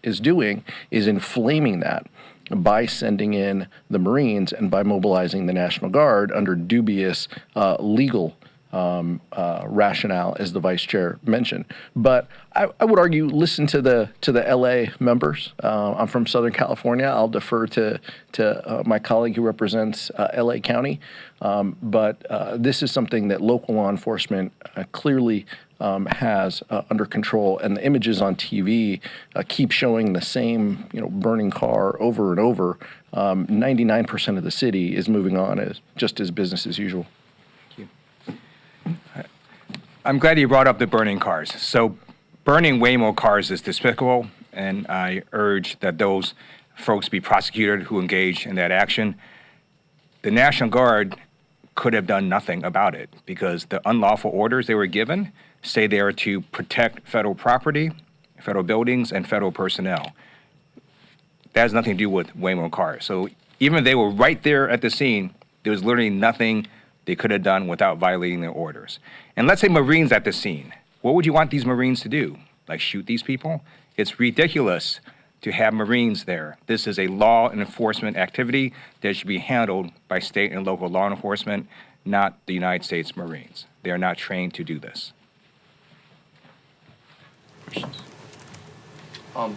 is doing is inflaming that by sending in the Marines and by mobilizing the National Guard under dubious legal rationale, as the vice chair mentioned. But I would argue, listen to the LA members. I'm from Southern California. I'll defer to my colleague who represents LA County. But this is something that local law enforcement clearly has under control, and the images on TV keep showing the same, burning car over and over. 99% of the city is moving on just as business as usual. I'm glad you brought up the burning cars. So burning Waymo cars is despicable, and I urge that those folks be prosecuted who engage in that action. The National Guard could have done nothing about it because the unlawful orders they were given say they are to protect federal property, federal buildings, and federal personnel. That has nothing to do with Waymo cars. So even if they were right there at the scene, there was literally nothing they could have done without violating their orders. And let's say Marines at the scene. What would you want these Marines to do? Like shoot these people? It's ridiculous to have Marines there. This is a law enforcement activity that should be handled by state and local law enforcement, not the United States Marines. They are not trained to do this. Questions?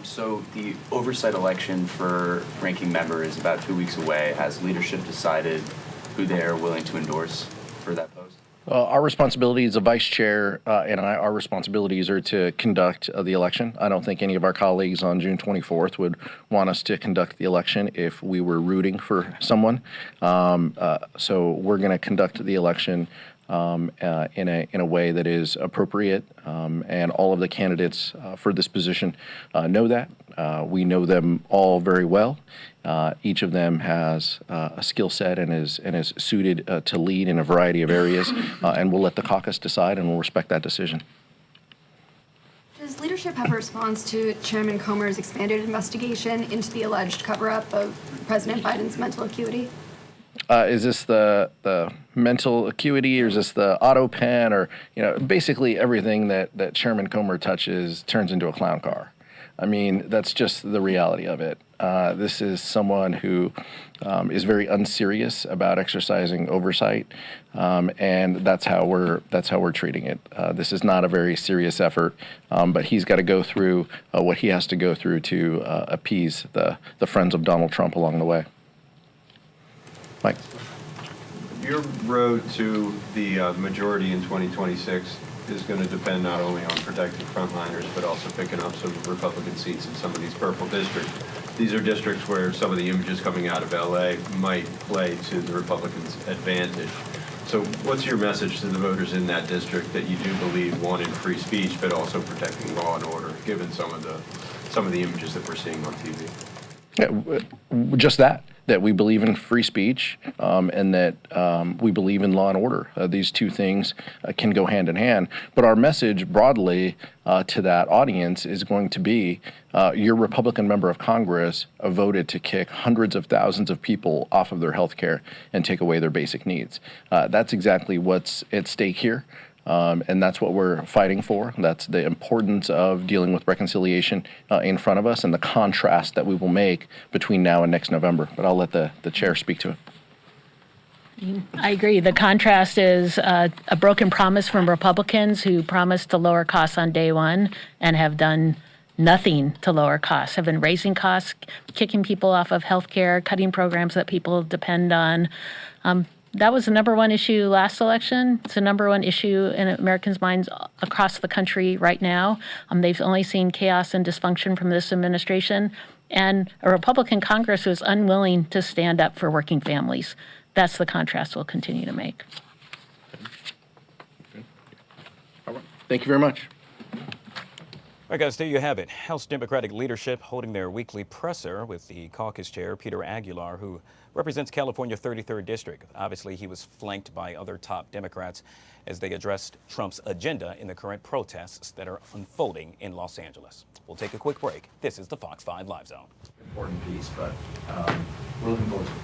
So the oversight election for ranking member is about 2 weeks away. Has leadership decided who they are willing to endorse for that post? Our responsibility as a vice chair and our responsibilities are to conduct the election. I don't think any of our colleagues on June 24th would want us to conduct the election if we were rooting for someone. So we're going to conduct the election in a way that is appropriate, and all of the candidates for this position know that. We know them all very well. Each of them has a skill set and is suited to lead in a variety of areas, and we'll let the caucus decide, and we'll respect that decision. Does leadership have a response to Chairman Comer's expanded investigation into the alleged cover-up of President Biden's mental acuity? Is this the mental acuity, or is this the auto pen, or basically everything that Chairman Comer touches turns into a clown car? I mean, that's just the reality of it. This is someone who is very unserious about exercising oversight, and that's how we're treating it. This is not a very serious effort, but he's got to go through what he has to go through to appease the friends of Donald Trump along the way. Mike. Your road to the majority in 2026 is going to depend not only on protecting frontliners, but also picking up some Republican seats in some of these purple districts. These are districts where some of the images coming out of LA might play to the Republicans' advantage. So what's your message to the voters in that district that you do believe, one, in free speech, but also protecting law and order, given some of the images that we're seeing on TV? Yeah, just that we believe in free speech and that we believe in law and order. These two things can go hand in hand. But our message broadly to that audience is going to be your Republican member of Congress voted to kick hundreds of thousands of people off of their health care and take away their basic needs. That's exactly what's at stake here. And that's what we're fighting for. That's the importance of dealing with reconciliation in front of us and the contrast that we will make between now and next November. But I'll let the chair speak to it. I agree. The contrast is a broken promise from Republicans who promised to lower costs on day one and have done nothing to lower costs, have been raising costs, kicking people off of health care, cutting programs that people depend on. That was the number one issue last election. It's the number one issue in Americans' minds across the country right now. They've only seen chaos and dysfunction from this administration and a Republican Congress who is unwilling to stand up for working families. That's the contrast we'll continue to make. All right. Thank you very much. All right, guys, there you have it. House Democratic leadership holding their weekly presser with the caucus chair, Peter Aguilar, who represents California 33rd District. Obviously, he was flanked by other top Democrats as they addressed Trump's agenda in the current protests that are unfolding in Los Angeles. We'll take a quick break. This is the Fox 5 Live Zone. Important piece, but we're looking forward to it.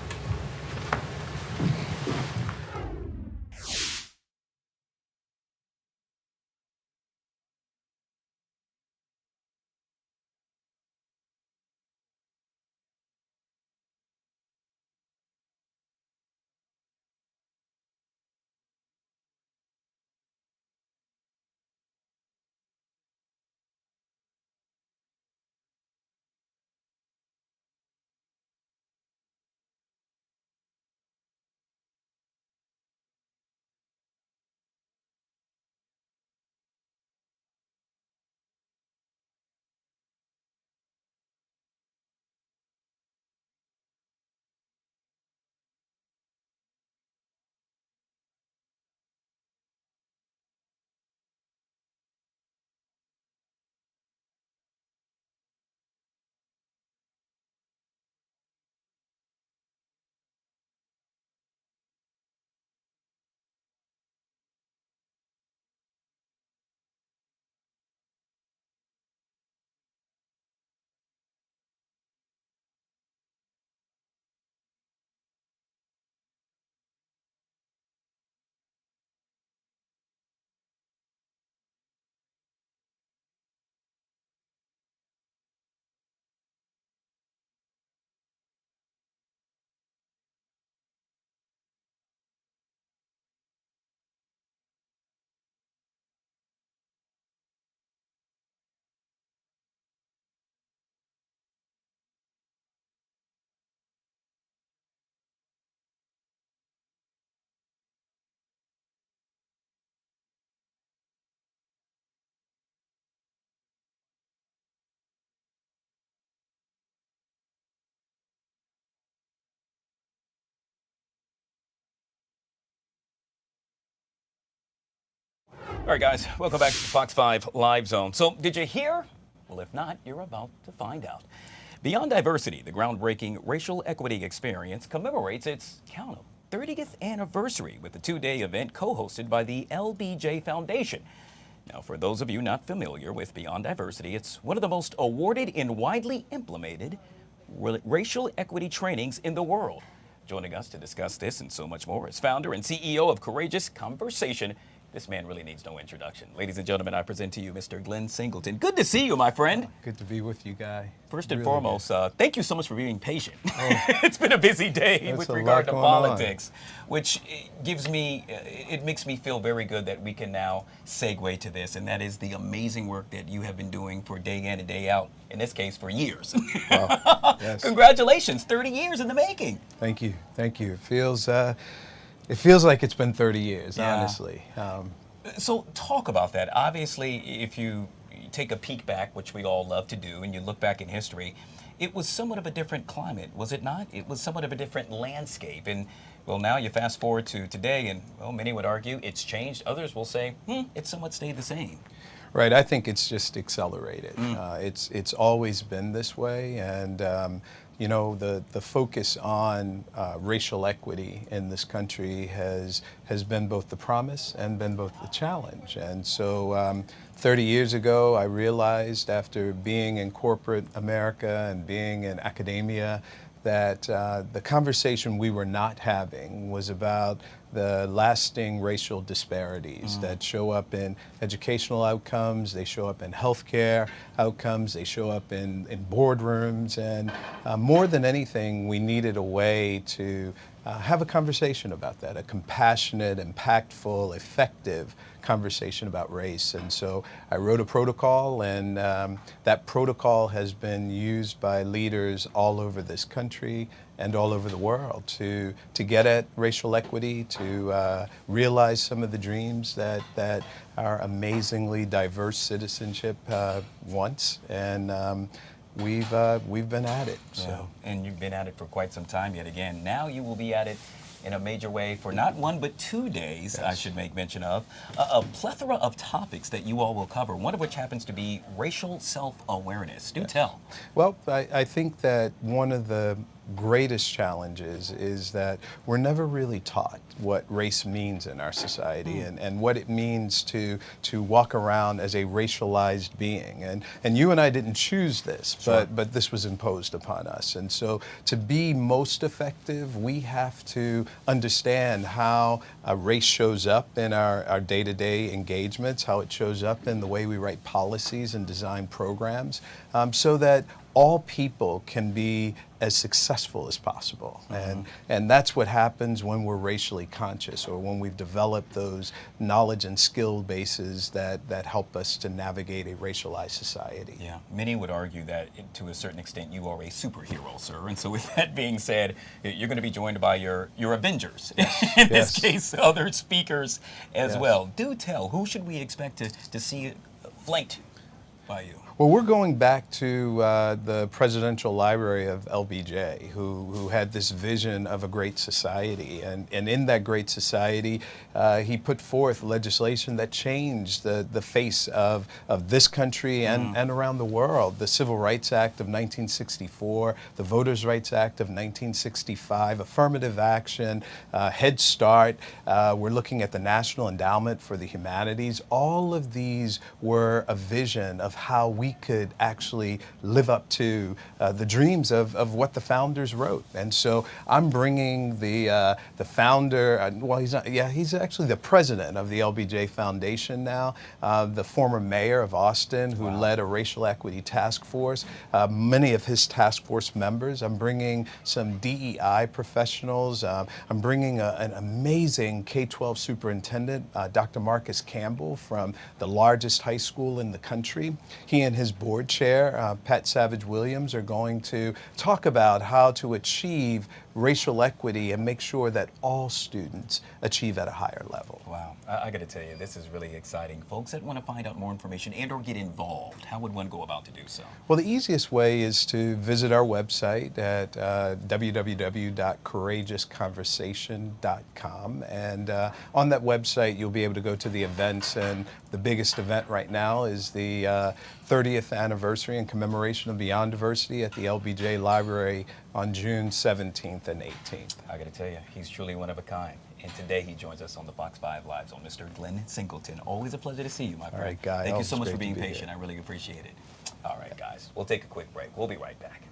All right, guys, welcome back to the Fox 5 Live Zone. So, did you hear? Well, if not, you're about to find out. Beyond Diversity, the groundbreaking racial equity experience commemorates its, count 'em, 30th anniversary with a two-day event co-hosted by the LBJ Foundation. Now, for those of you not familiar with Beyond Diversity, it's one of the most awarded and widely implemented racial equity trainings in the world. Joining us to discuss this and so much more is founder and CEO of Courageous Conversation. This man really needs no introduction. Ladies and gentlemen, I present to you Mr. Glenn Singleton. Good to see you, my friend. Good to be with you, Guy. First and foremost, thank you so much for being patient. It's been a busy day with regard to politics, which gives me, it makes me feel very good that we can now segue to this, and that is the amazing work that you have been doing for day in and day out, in this case, for years. Wow. Yes. Congratulations, 30 years in the making. Thank you, thank you. It feels like it's been 30 years, honestly. So talk about that. Obviously, if you take a peek back, which we all love to do, and you look back in history, it was somewhat of a different climate, was it not? It was somewhat of a different landscape. And, well, now you fast forward to today, and, well, many would argue it's changed. Others will say, it's somewhat stayed the same. Right, I think it's just accelerated. It's always been this way, and you know, the focus on racial equity in this country has been both the promise and been both the challenge. And so 30 years ago, I realized after being in corporate America and being in academia that the conversation we were not having was about the lasting racial disparities that show up in educational outcomes, they show up in healthcare outcomes, they show up in boardrooms, and more than anything, we needed a way to have a conversation about that, a compassionate, impactful, effective conversation about race. And so I wrote a protocol, and that protocol has been used by leaders all over this country and all over the world to get at racial equity, to realize some of the dreams that our amazingly diverse citizenship wants. And we've been at it. So. Yeah. And you've been at it for quite some time yet again. Now you will be at it in a major way for not 1 but 2 days, I should make mention of. A plethora of topics that you all will cover, one of which happens to be racial self-awareness. Do tell. Well, I think that one of the greatest challenges is that we're never really taught what race means in our society and what it means to walk around as a racialized being. And you and I didn't choose this, but this was imposed upon us. And so to be most effective, we have to understand how race shows up in our day-to-day engagements, how it shows up in the way we write policies and design programs, so that all people can be as successful as possible. And that's what happens when we're racially conscious, or when we've developed those knowledge and skill bases that help us to navigate a racialized society. Yeah, many would argue that to a certain extent you are a superhero, sir. And so with that being said, you're going to be joined by your Avengers, in this case, other speakers as well. Do tell, who should we expect to see flanked by you? Well, we're going back to the Presidential Library of LBJ, who had this vision of a great society. And in that great society, he put forth legislation that changed the face of this country and around the world. The Civil Rights Act of 1964, the Voters' Rights Act of 1965, affirmative action, Head Start. We're looking at the National Endowment for the Humanities. All of these were a vision of how we could actually live up to the dreams of what the founders wrote. And so I'm bringing the founder, well, he's not, yeah, he's actually the president of the LBJ Foundation now, the former mayor of Austin who led a racial equity task force, many of his task force members. I'm bringing some DEI professionals. I'm bringing an amazing K-12 superintendent, Dr. Marcus Campbell, from the largest high school in the country. He and his board chair, Pat Savage-Williams, are going to talk about how to achieve racial equity and make sure that all students achieve at a higher level. Wow, I got to tell you, this is really exciting. Folks that want to find out more information and or get involved, how would one go about to do so? Well, the easiest way is to visit our website at www.courageousconversation.com, and on that website you'll be able to go to the events, and the biggest event right now is the 30th anniversary and commemoration of Beyond Diversity at the LBJ Library on June 17th and 18th. I got to tell you, he's truly one of a kind. And today he joins us on the Fox 5 Live Zone, Mr. Glenn Singleton. Always a pleasure to see you, my friend. All right, Guy. Thank you so much for being patient. I really appreciate it. All right, guys. We'll take a quick break. We'll be right back.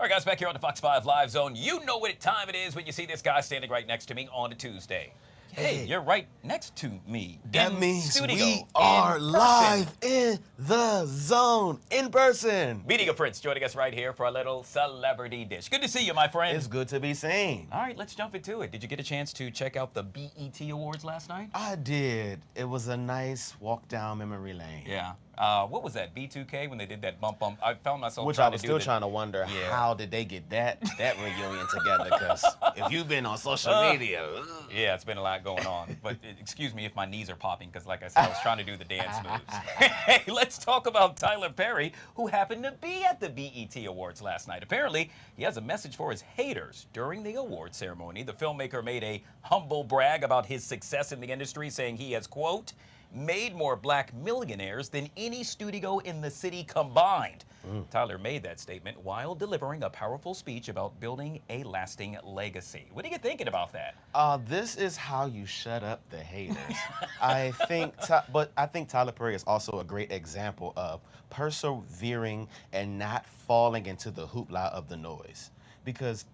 All right, guys, back here on the Fox 5 Live Zone. You know what time it is when you see this guy standing right next to me on a Tuesday. Hey, you're right next to me. That in means studio, we are in live person. in the zone, in person. Media Prince joining us right here for a little celebrity dish. Good to see you, my friend. It's good to be seen. All right, let's jump into it. Did you get a chance to check out the BET Awards last night? I did. It was a nice walk down memory lane. Yeah. What was that, B2K, when they did that bump bump? I found myself Which trying I was to do still the- trying to wonder, Yeah. how did they get that reunion together? Because if you've been on social media. Yeah, it's been a lot going on. But excuse me if my knees are popping, because like I said, I was trying to do the dance moves. Hey, let's talk about Tyler Perry, who happened to be at the BET Awards last night. Apparently, he has a message for his haters during the award ceremony. The filmmaker made a humble brag about his success in the industry, saying he has, quote, made more black millionaires than any studio in the city combined. Tyler made that statement while delivering a powerful speech about building a lasting legacy. What are you thinking about that? This is how you shut up the haters. I think Tyler Perry is also a great example of persevering and not falling into the hoopla of the noise. Because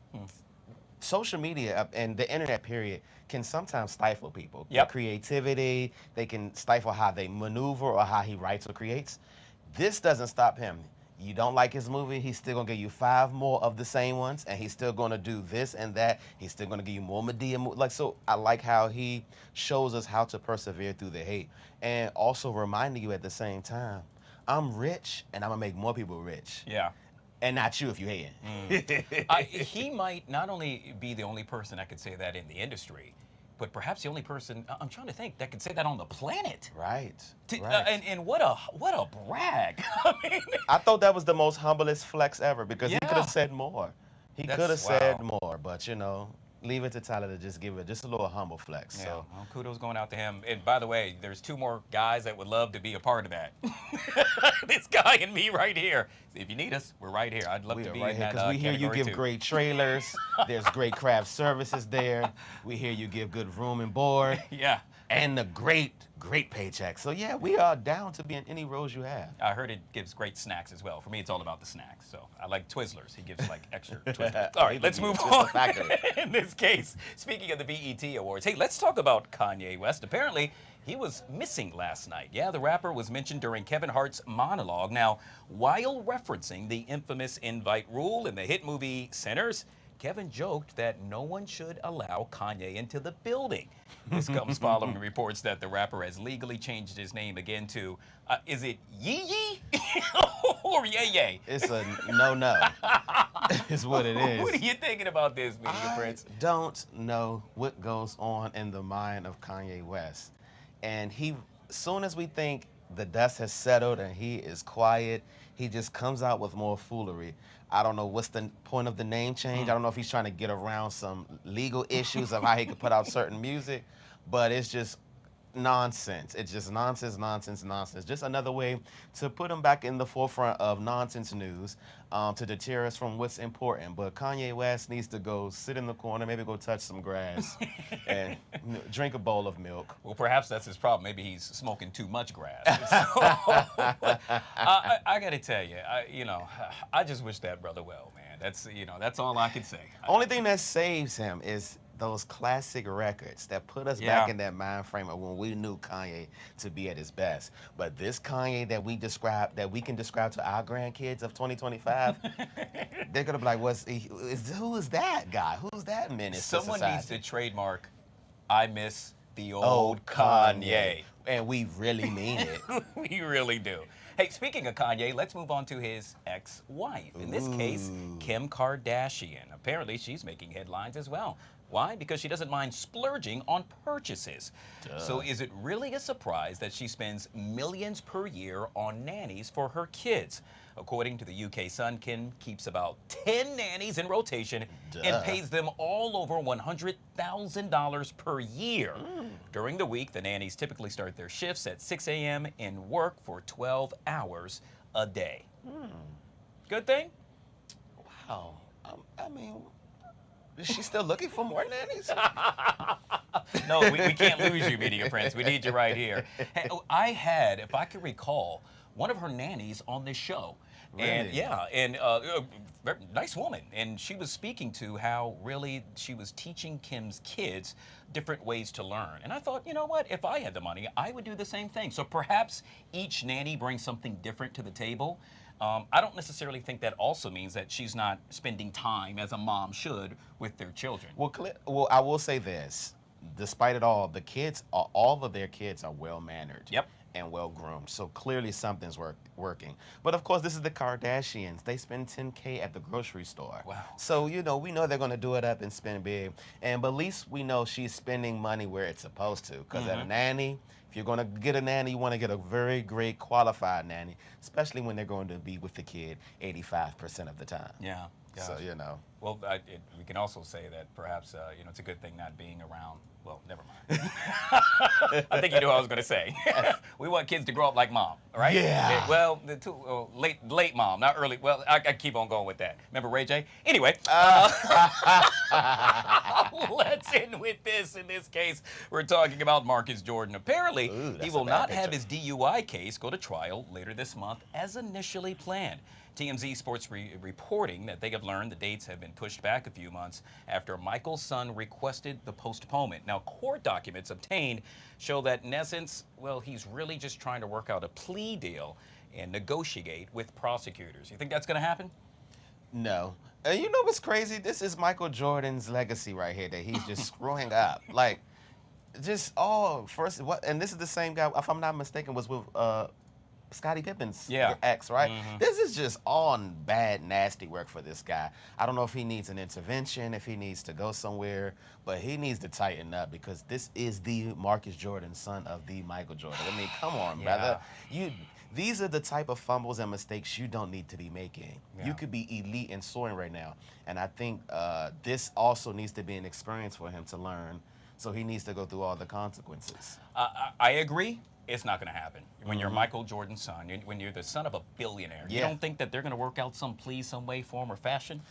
social media and the internet period can sometimes stifle people. Their creativity, they can stifle how they maneuver or how he writes or creates. This doesn't stop him. You don't like his movie, he's still gonna give you 5 more of the same ones, and he's still gonna do this and that. He's still gonna give you more Medea. So I like how he shows us how to persevere through the hate. And also reminding you at the same time, I'm rich and I'm gonna make more people rich. Yeah. And not you if you hating. He might not only be the only person that could say that in the industry, but perhaps the only person, I'm trying to think, that could say that on the planet. Right. And what a brag. I mean, I thought that was the most humblest flex ever because he could Yeah. have said more. He That's- could have said wow. more, but you know, leave it to Tyler to just give it just a little humble flex. Yeah, So well, kudos going out to him. And by the way, there's 2 more guys that would love to be a part of that. This guy and me right here. If you need us, we're right here. I'd love we to are be right in here that because we hear you category give too. great trailers. There's great craft services there. We hear you give good room and board. Yeah. And a great paycheck. So yeah, we are down to be in any roles you have. I heard it gives great snacks as well. For me, it's all about the snacks. So I like Twizzlers. He gives like extra Twizzlers. All right, let's move on. In this case, speaking of the BET Awards, hey, let's talk about Kanye West. Apparently, he was missing last night. Yeah, the rapper was mentioned during Kevin Hart's monologue. Now, while referencing the infamous invite rule in the hit movie Sinners, Kevin joked that no one should allow Kanye into the building. This comes following reports that the rapper has legally changed his name again to, is it Yee Yee or Ye Ye? It's a no. Is what it is. What are you thinking about this, Media Prince? Don't know what goes on in the mind of Kanye West. And soon as we think the dust has settled and he is quiet, he just comes out with more foolery. I don't know what's the point of the name change. I don't know if he's trying to get around some legal issues of how he could put out certain music, but it's just nonsense. It's just nonsense. Just another way to put him back in the forefront of nonsense news to deter us from what's important. But Kanye West needs to go sit in the corner, maybe go touch some grass and drink a bowl of milk. Well, perhaps that's his problem. Maybe he's smoking too much grass. I got to tell you, I just wish that brother well, man. That's all I can say. Only thing that saves him is those classic records that put us back in that mind frame of when we knew Kanye to be at his best. But this Kanye that we can describe to our grandkids of 2025, they're gonna be like, who is that guy? Who's that menace? Someone needs to trademark, I miss the old Kanye. And we really mean it. We really do. Hey, speaking of Kanye, let's move on to his ex-wife. In this case, Kim Kardashian. Apparently, she's making headlines as well. Why? Because she doesn't mind splurging on purchases. So is it really a surprise that she spends millions per year on nannies for her kids? According to the UK Sun, Kim keeps about 10 nannies in rotation and pays them all over $100,000 per year. During the week, the nannies typically start their shifts at 6 a.m. and work for 12 hours a day. Good thing? Wow. I mean, Is she still looking for more nannies? No, we can't lose you, Media Prince. We need you right here. Hey, I had, if I could recall, one of her nannies on this show. And Really? yeah, and very nice woman. And she was speaking to how really she was teaching Kim's kids different ways to learn. And I thought, you know what? If I had the money, I would do the same thing. So perhaps each nanny brings something different to the table. I don't necessarily think that also means that she's not spending time as a mom should with their children. Well, I will say this. Despite it all, the kids, all of their kids are well-mannered. Yep. And well-groomed. So clearly something's working. But of course, this is the Kardashians. They spend $10K at the grocery store. Wow. So, you know, we know they're going to do it up and spend big. But at least we know she's spending money where it's supposed to. Because at a nanny, if you're going to get a nanny, you want to get a very great qualified nanny, especially when they're going to be with the kid 85% of the time. Yeah. So, you know. Well, we can also say that perhaps, you know, it's a good thing not being around. Well, never mind. I think you knew what I was going to say. We want kids to grow up like mom, right? Yeah. Well, late mom, not early. Well, I keep on going with that. Remember Ray J? Anyway, let's end with this. In this case, we're talking about Marcus Jordan. Apparently, he will not have his DUI case go to trial later this month as initially planned. TMZ Sports reporting that they have learned the dates have been pushed back a few months after Michael's son requested the postponement. Now, court documents obtained show that in essence, well, he's really just trying to work out a plea deal and negotiate with prosecutors. You think that's going to happen? No. You know what's crazy? This is Michael Jordan's legacy right here that he's just screwing up. Like, just first, and this is the same guy, if I'm not mistaken, was with Scottie Pippen's ex, right? This is just all bad, nasty work for this guy. I don't know if he needs an intervention, if he needs to go somewhere, but he needs to tighten up because this is the Marcus Jordan, son of the Michael Jordan. I mean, come on, brother. These are the type of fumbles and mistakes you don't need to be making. You could be elite and soaring right now. And I think this also needs to be an experience for him to learn. So he needs to go through all the consequences. I agree. It's not going to happen. When you're Michael Jordan's son, when you're the son of a billionaire, you don't think that they're going to work out some plea, some way, form, or fashion?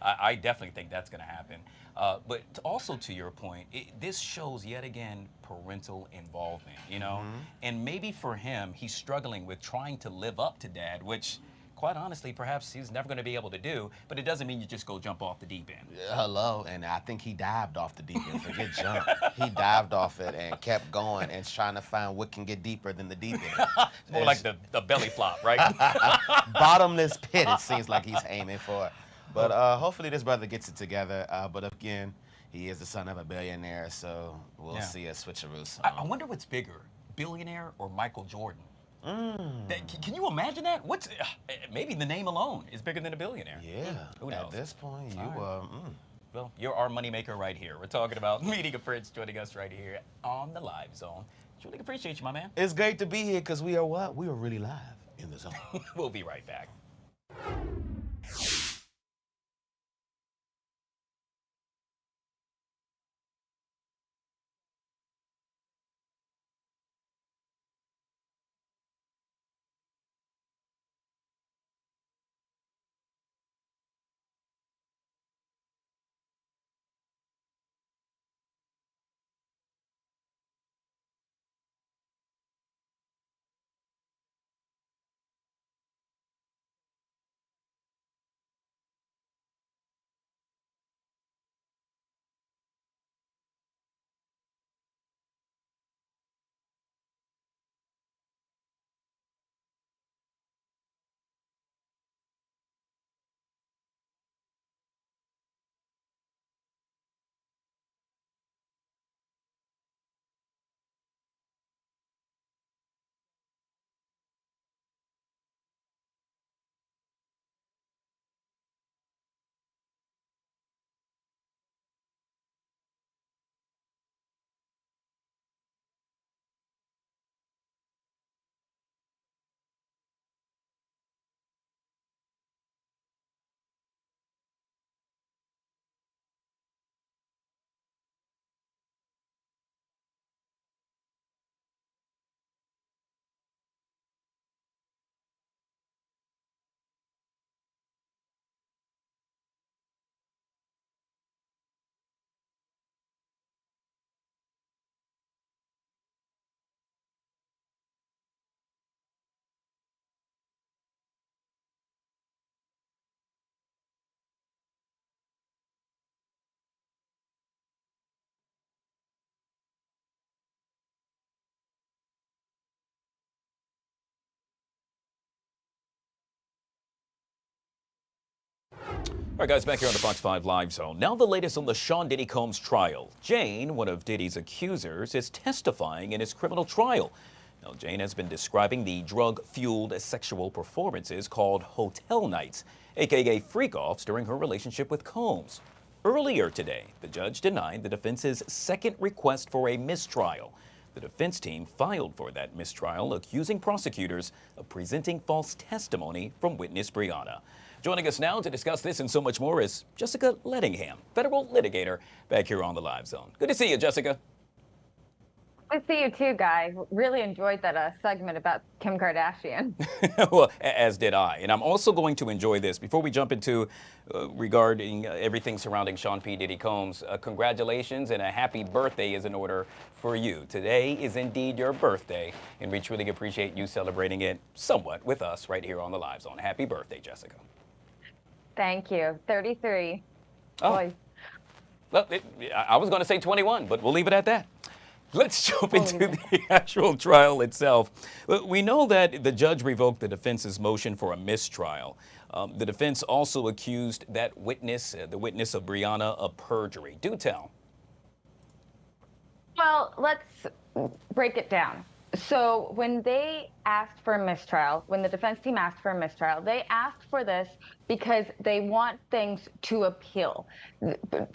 I definitely think that's going to happen. But also to your point, this shows yet again parental involvement, you know? And maybe for him, he's struggling with trying to live up to dad, which quite honestly, perhaps he's never going to be able to do, but it doesn't mean you just go jump off the deep end. Hello, and I think he dived off the deep end. Forget jump. He dived off it and kept going and trying to find what can get deeper than the deep end. It's more like the belly flop, right? Bottomless pit, it seems like he's aiming for. But hopefully this brother gets it together. But again, he is the son of a billionaire, so we'll see a switcheroo. I wonder what's bigger, billionaire or Michael Jordan? Can you imagine that? Maybe the name alone is bigger than a billionaire. Yeah. Who knows? At this point, Well, you're our moneymaker right here. We're talking about Media Prince joining us right here on the Live Zone. Truly appreciate you, my man. It's great to be here because we are what? We are really live in the zone. We'll be right back. All right, guys, back here on the Fox 5 Live Zone. Now the latest on the Sean Diddy Combs trial. Jane, one of Diddy's accusers, is testifying in his criminal trial. Now, Jane has been describing the drug-fueled sexual performances called hotel nights, aka freak-offs, during her relationship with Combs. Earlier today, the judge denied the defense's second request for a mistrial. The defense team filed for that mistrial, accusing prosecutors of presenting false testimony from witness Brianna. Joining us now to discuss this and so much more is Jessica Lettingham, federal litigator, back here on the Live Zone. Good to see you, Jessica. Good to see you too, Guy. Really enjoyed that segment about Kim Kardashian. Well, as did I. And I'm also going to enjoy this. Before we jump into regarding everything surrounding Sean P. Diddy Combs, congratulations and a happy birthday is in order for you. Today is indeed your birthday, and we truly appreciate you celebrating it somewhat with us right here on the Live Zone. Happy birthday, Jessica. Thank you. 33. Oh. Boy. Well, I was going to say 21, but we'll leave it at that. Let's jump into the actual trial itself. We know that the judge revoked the defense's motion for a mistrial. The defense also accused that witness, the witness of Brianna, of perjury. Do tell. Well, let's break it down. So when they asked for a mistrial, when the defense team asked for a mistrial, they asked for this because they want things to appeal.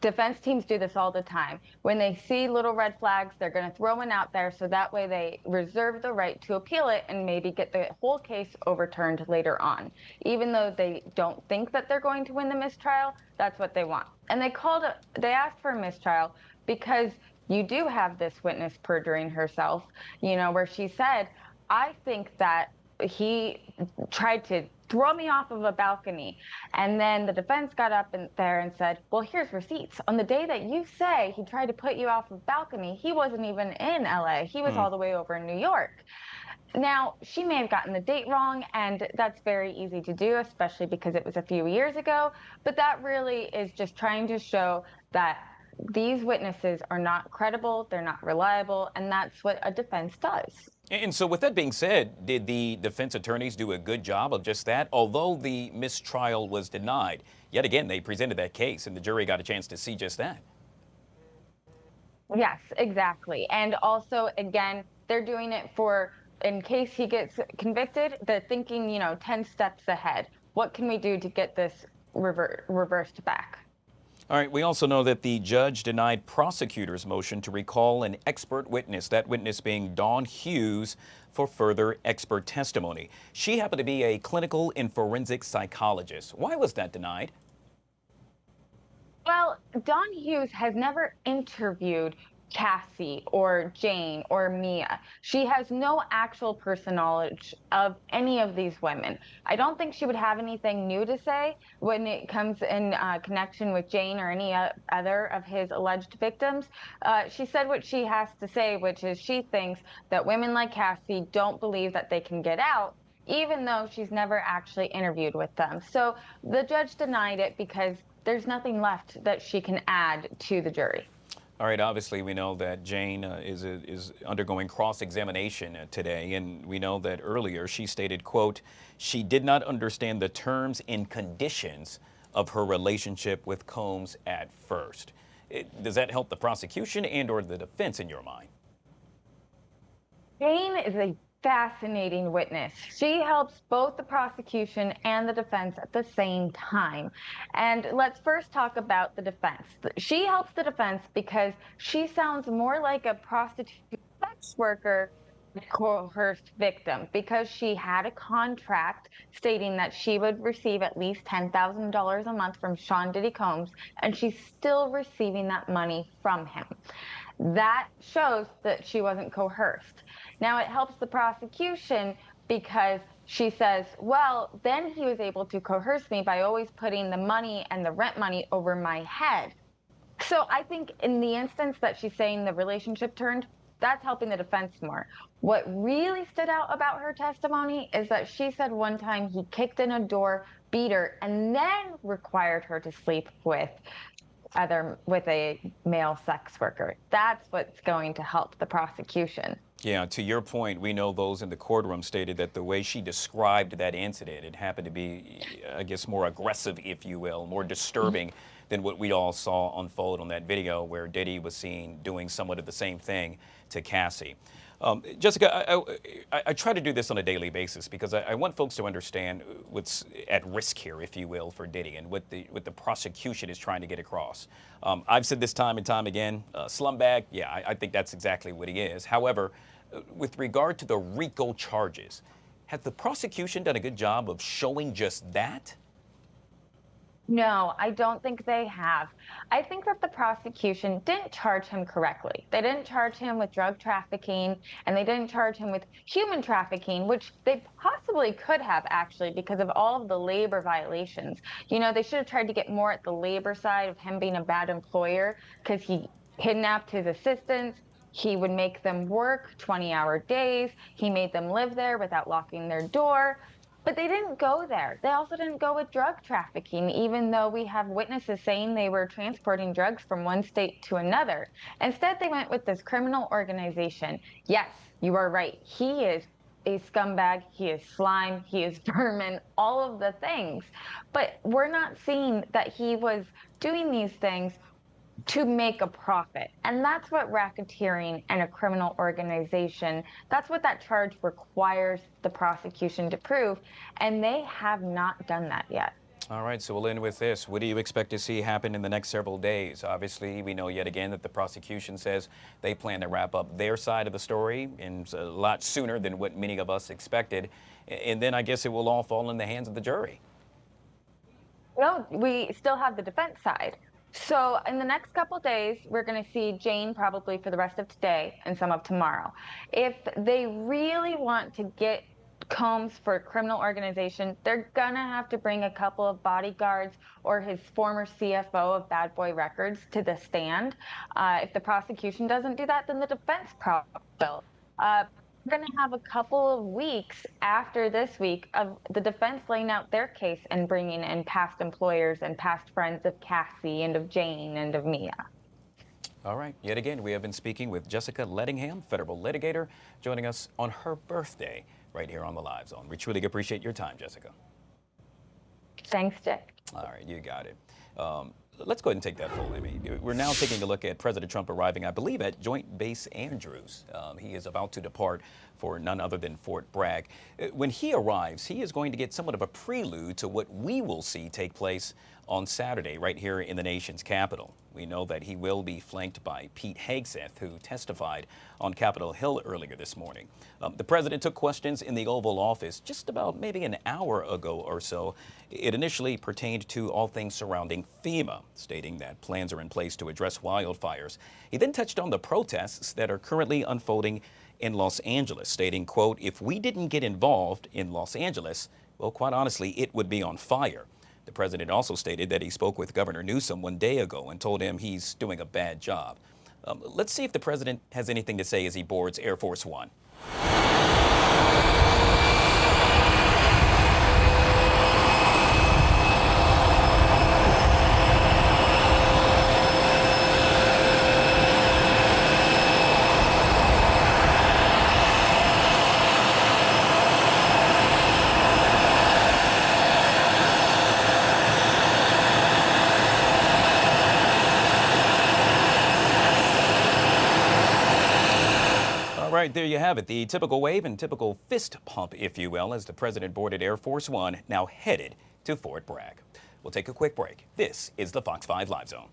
Defense teams do this all the time. When they see little red flags, they're going to throw one out there so that way they reserve the right to appeal it and maybe get the whole case overturned later on. Even though they don't think that they're going to win the mistrial, that's what they want. And they asked for a mistrial because you do have this witness perjuring herself, you know, where she said, I think that he tried to throw me off of a balcony. And then the defense got up there and said, well, here's receipts. On the day that you say he tried to put you off of a balcony, he wasn't even in LA. He was all the way over in New York. Now, she may have gotten the date wrong, and that's very easy to do, especially because it was a few years ago. But that really is just trying to show that these witnesses are not credible, they're not reliable, and that's what a defense does. And so with that being said, did the defense attorneys do a good job of just that? Although the mistrial was denied, yet again, they presented that case and the jury got a chance to see just that. Yes, exactly. And also, again, they're doing it for, in case he gets convicted, they're thinking, 10 steps ahead. What can we do to get this reversed back? All right, we also know that the judge denied prosecutors' motion to recall an expert witness, that witness being Dawn Hughes, for further expert testimony. She happened to be a clinical and forensic psychologist. Why was that denied? Well, Dawn Hughes has never interviewed Cassie or Jane or Mia. She has no actual personal knowledge of any of these women. I don't think she would have anything new to say when it comes in connection with Jane or any other of his alleged victims. She said what she has to say, which is she thinks that women like Cassie don't believe that they can get out, even though she's never actually interviewed with them. So the judge denied it because there's nothing left that she can add to the jury. All right, obviously we know that Jane is undergoing cross-examination today, and we know that earlier she stated, quote, she did not understand the terms and conditions of her relationship with Combs at first. Does that help the prosecution and or the defense in your mind? Jane is a fascinating witness. She helps both the prosecution and the defense at the same time. And let's first talk about the defense. She helps the defense because she sounds more like a prostitute sex worker coerced victim, because she had a contract stating that she would receive at least $10,000 a month from Sean Diddy Combs, and she's still receiving that money from him. That shows that she wasn't coerced. Now, it helps the prosecution because she says, well, then he was able to coerce me by always putting the money and the rent money over my head. So I think in the instance that she's saying the relationship turned, that's helping the defense more. What really stood out about her testimony is that she said one time he kicked in a door, beat her, and then required her to sleep with a male sex worker. That's what's going to help the prosecution. Yeah, to your point, we know those in the courtroom stated that the way she described that incident, it happened to be, I guess, more aggressive, if you will, more disturbing than what we all saw unfold on that video where Diddy was seen doing somewhat of the same thing to Cassie. Jessica, I try to do this on a daily basis because I want folks to understand what's at risk here, if you will, for Diddy and what the prosecution is trying to get across. I've said this time and time again, slumbag, yeah, I think that's exactly what he is. However, with regard to the RICO charges, has the prosecution done a good job of showing just that? No, I don't think they have. I think that the prosecution didn't charge him correctly. They didn't charge him with drug trafficking, and they didn't charge him with human trafficking, which they possibly could have actually because of all of the labor violations. You know, they should have tried to get more at the labor side of him being a bad employer because he kidnapped his assistants. He would make them work 20-hour days. He made them live there without locking their door. But they didn't go there. They also didn't go with drug trafficking, even though we have witnesses saying they were transporting drugs from one state to another. Instead, they went with this criminal organization. Yes, you are right. He is a scumbag. He is slime. He is vermin, all of the things. But we're not seeing that he was doing these things to make a profit. And that's what racketeering and a criminal organization, that's what that charge requires the prosecution to prove. And they have not done that yet. All right, so we'll end with this. What do you expect to see happen in the next several days? Obviously, we know yet again that the prosecution says they plan to wrap up their side of the story and a lot sooner than what many of us expected. And then I guess it will all fall in the hands of the jury. No, we still have the defense side. So in the next couple days, we're going to see Jane probably for the rest of today and some of tomorrow. If they really want to get Combs for criminal organization, they're going to have to bring a couple of bodyguards or his former CFO of Bad Boy Records to the stand. If the prosecution doesn't do that, then the defense will. We're going to have a couple of weeks after this week of the defense laying out their case and bringing in past employers and past friends of Cassie and of Jane and of Mia. All right. Yet again, we have been speaking with Jessica Lettingham, federal litigator, joining us on her birthday right here on the Live Zone. We truly appreciate your time, Jessica. Thanks, Dick. All right. You got it. Let's go ahead and take that full Emmy. We're now taking a look at President Trump arriving, I believe, at Joint Base Andrews. He is about to depart for none other than Fort Bragg. When he arrives, he is going to get somewhat of a prelude to what we will see take place on Saturday right here in the nation's capital. We know that he will be flanked by Pete Hegseth, who testified on Capitol Hill earlier this morning. The president took questions in the Oval Office just about maybe an hour ago or so. It initially pertained to all things surrounding FEMA, stating that plans are in place to address wildfires. He then touched on the protests that are currently unfolding in Los Angeles, stating, quote, "If we didn't get involved in Los Angeles, well, quite honestly, it would be on fire." The president also stated that he spoke with Governor Newsom one day ago and told him he's doing a bad job. Let's see if the president has anything to say as he boards Air Force One. All right, there you have it. The typical wave and typical fist pump, if you will, as the president boarded Air Force One, now headed to Fort Bragg. We'll take a quick break. This is the Fox 5 Live Zone.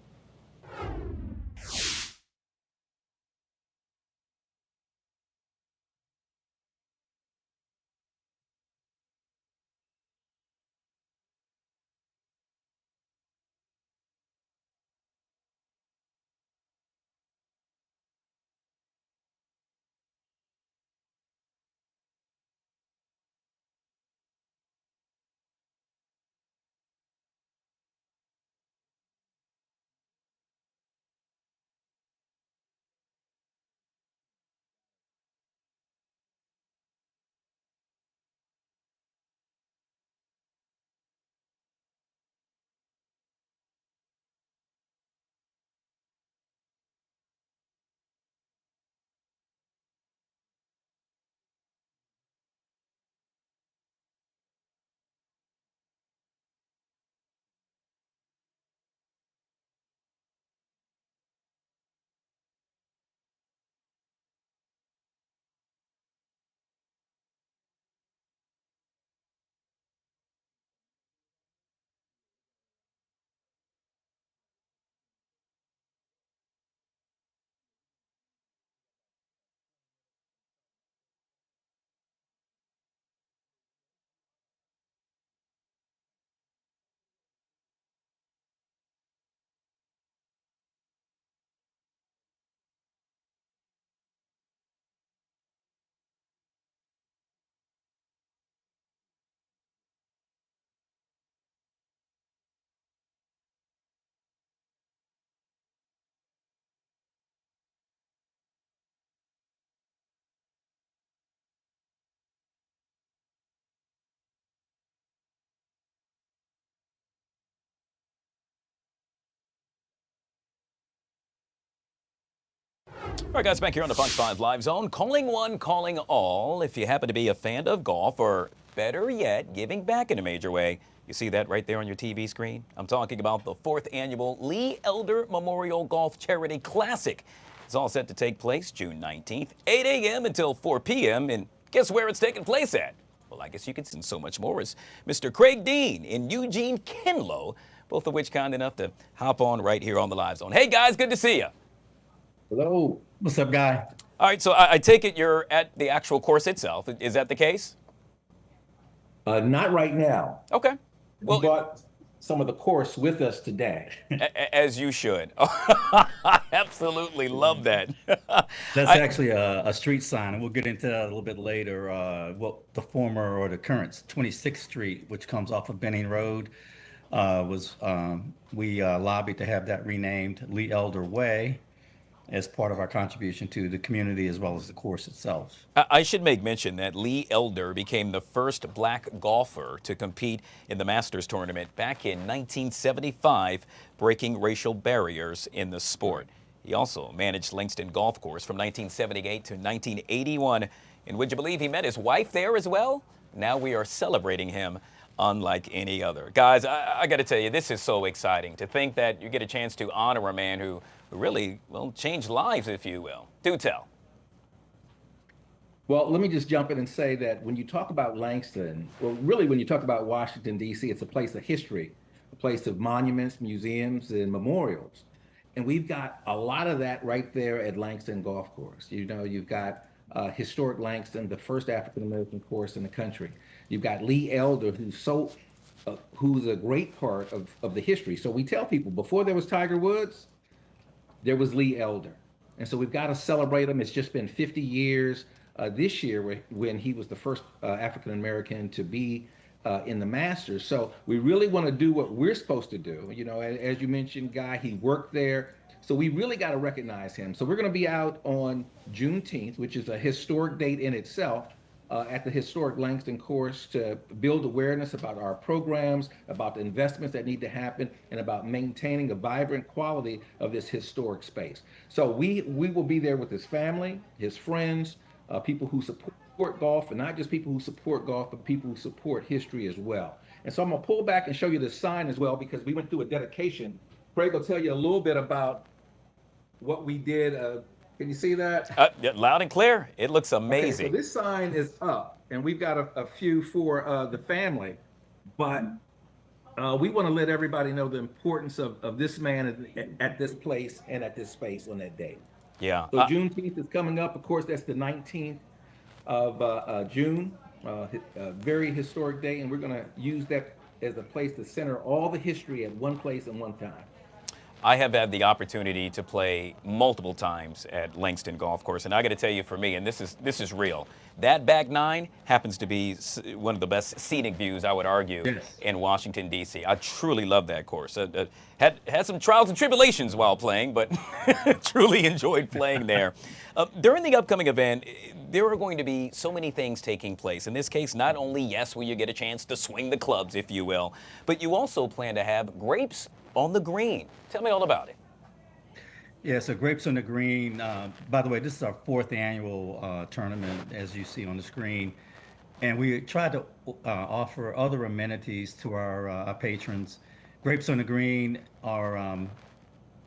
All right, guys, back here on the Fox 5 Live Zone. Calling one, calling all. If you happen to be a fan of golf, or better yet, giving back in a major way, you see that right there on your TV screen? I'm talking about the 4th annual Lee Elder Memorial Golf Charity Classic. It's all set to take place June 19th, 8 a.m. until 4 p.m. And guess where it's taking place at? Well, I guess you can see so much more as Mr. Craig Dean and Eugene Kinlow, both of which kind enough to hop on right here on the Live Zone. Hey, guys, good to see you. Hello. What's up, Guy? All right, so I take it you're at the actual course itself. Is that the case? Not right now. Okay. Well, we brought some of the course with us today. As you should. I absolutely love that. That's actually a street sign, and we'll get into that a little bit later. Well, the former or the current 26th Street, which comes off of Benning Road, we lobbied to have that renamed Lee Elder Way, as part of our contribution to the community as well as the course itself. I should make mention that Lee Elder became the first black golfer to compete in the Masters tournament back in 1975, breaking racial barriers in the sport. He also managed Langston Golf Course from 1978 to 1981. And would you believe he met his wife there as well? Now we are celebrating him unlike any other. Guys, I got to tell you, this is so exciting to think that you get a chance to honor a man who really, well, changed lives, if you will. Do tell. Well, let me just jump in and say that when you talk about Langston, well, really when you talk about Washington, D.C., it's a place of history, a place of monuments, museums, and memorials. And we've got a lot of that right there at Langston Golf Course. You know, you've got historic Langston, the first African-American course in the country. You've got Lee Elder, who's a great part of the history. So we tell people, before there was Tiger Woods, there was Lee Elder. And so we've got to celebrate him. It's just been 50 years this year when he was the first African-American to be in the Masters. So we really want to do what we're supposed to do. You know, as you mentioned, Guy, he worked there. So we really got to recognize him. So we're going to be out on Juneteenth, which is a historic date in itself, at the historic Langston course to build awareness about our programs, about the investments that need to happen, and about maintaining a vibrant quality of this historic space. So we will be there with his family, his friends, people who support golf, and not just people who support golf, but people who support history as well. And so I'm gonna pull back and show you this sign as well, because we went through a dedication. Craig will tell you a little bit about what we did. Can you see that? Yeah, loud and clear. It looks amazing. Okay, so this sign is up, and we've got a few for the family, but we want to let everybody know the importance of this man at this place and at this space on that day. Yeah. So Juneteenth is coming up. Of course, that's the 19th of June, a very historic day, and we're going to use that as a place to center all the history at one place and one time. I have had the opportunity to play multiple times at Langston Golf Course, and I got to tell you, for me, and this is real, that back nine happens to be one of the best scenic views, I would argue, in Washington, D.C. I truly love that course. Had some trials and tribulations while playing, but truly enjoyed playing there. During the upcoming event, there are going to be so many things taking place. In this case, not only, yes, will you get a chance to swing the clubs, if you will, but you also plan to have grapes on the green. Tell me all about it. Yeah, so Grapes on the Green, by the way, this is our 4th annual tournament, as you see on the screen. And we tried to offer other amenities to our patrons. Grapes on the Green are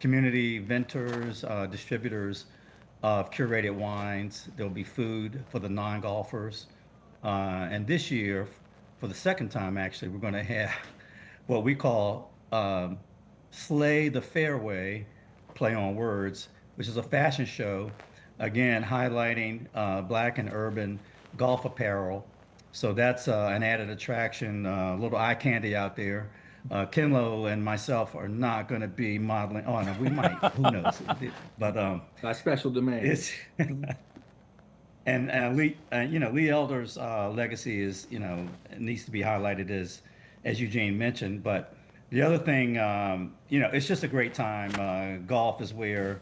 community vendors, distributors of curated wines. There'll be food for the non-golfers. And this year, for the second time actually, we're going to have what we call Slay the Fairway, play on words, which is a fashion show, again, highlighting black and urban golf apparel. So that's an added attraction, a little eye candy out there. Kinlow and myself are not going to be modeling. Oh, no, we might. Who knows? But by special demand. And Lee, Lee Elder's legacy is, needs to be highlighted as Eugene mentioned. But the other thing, it's just a great time. Golf is where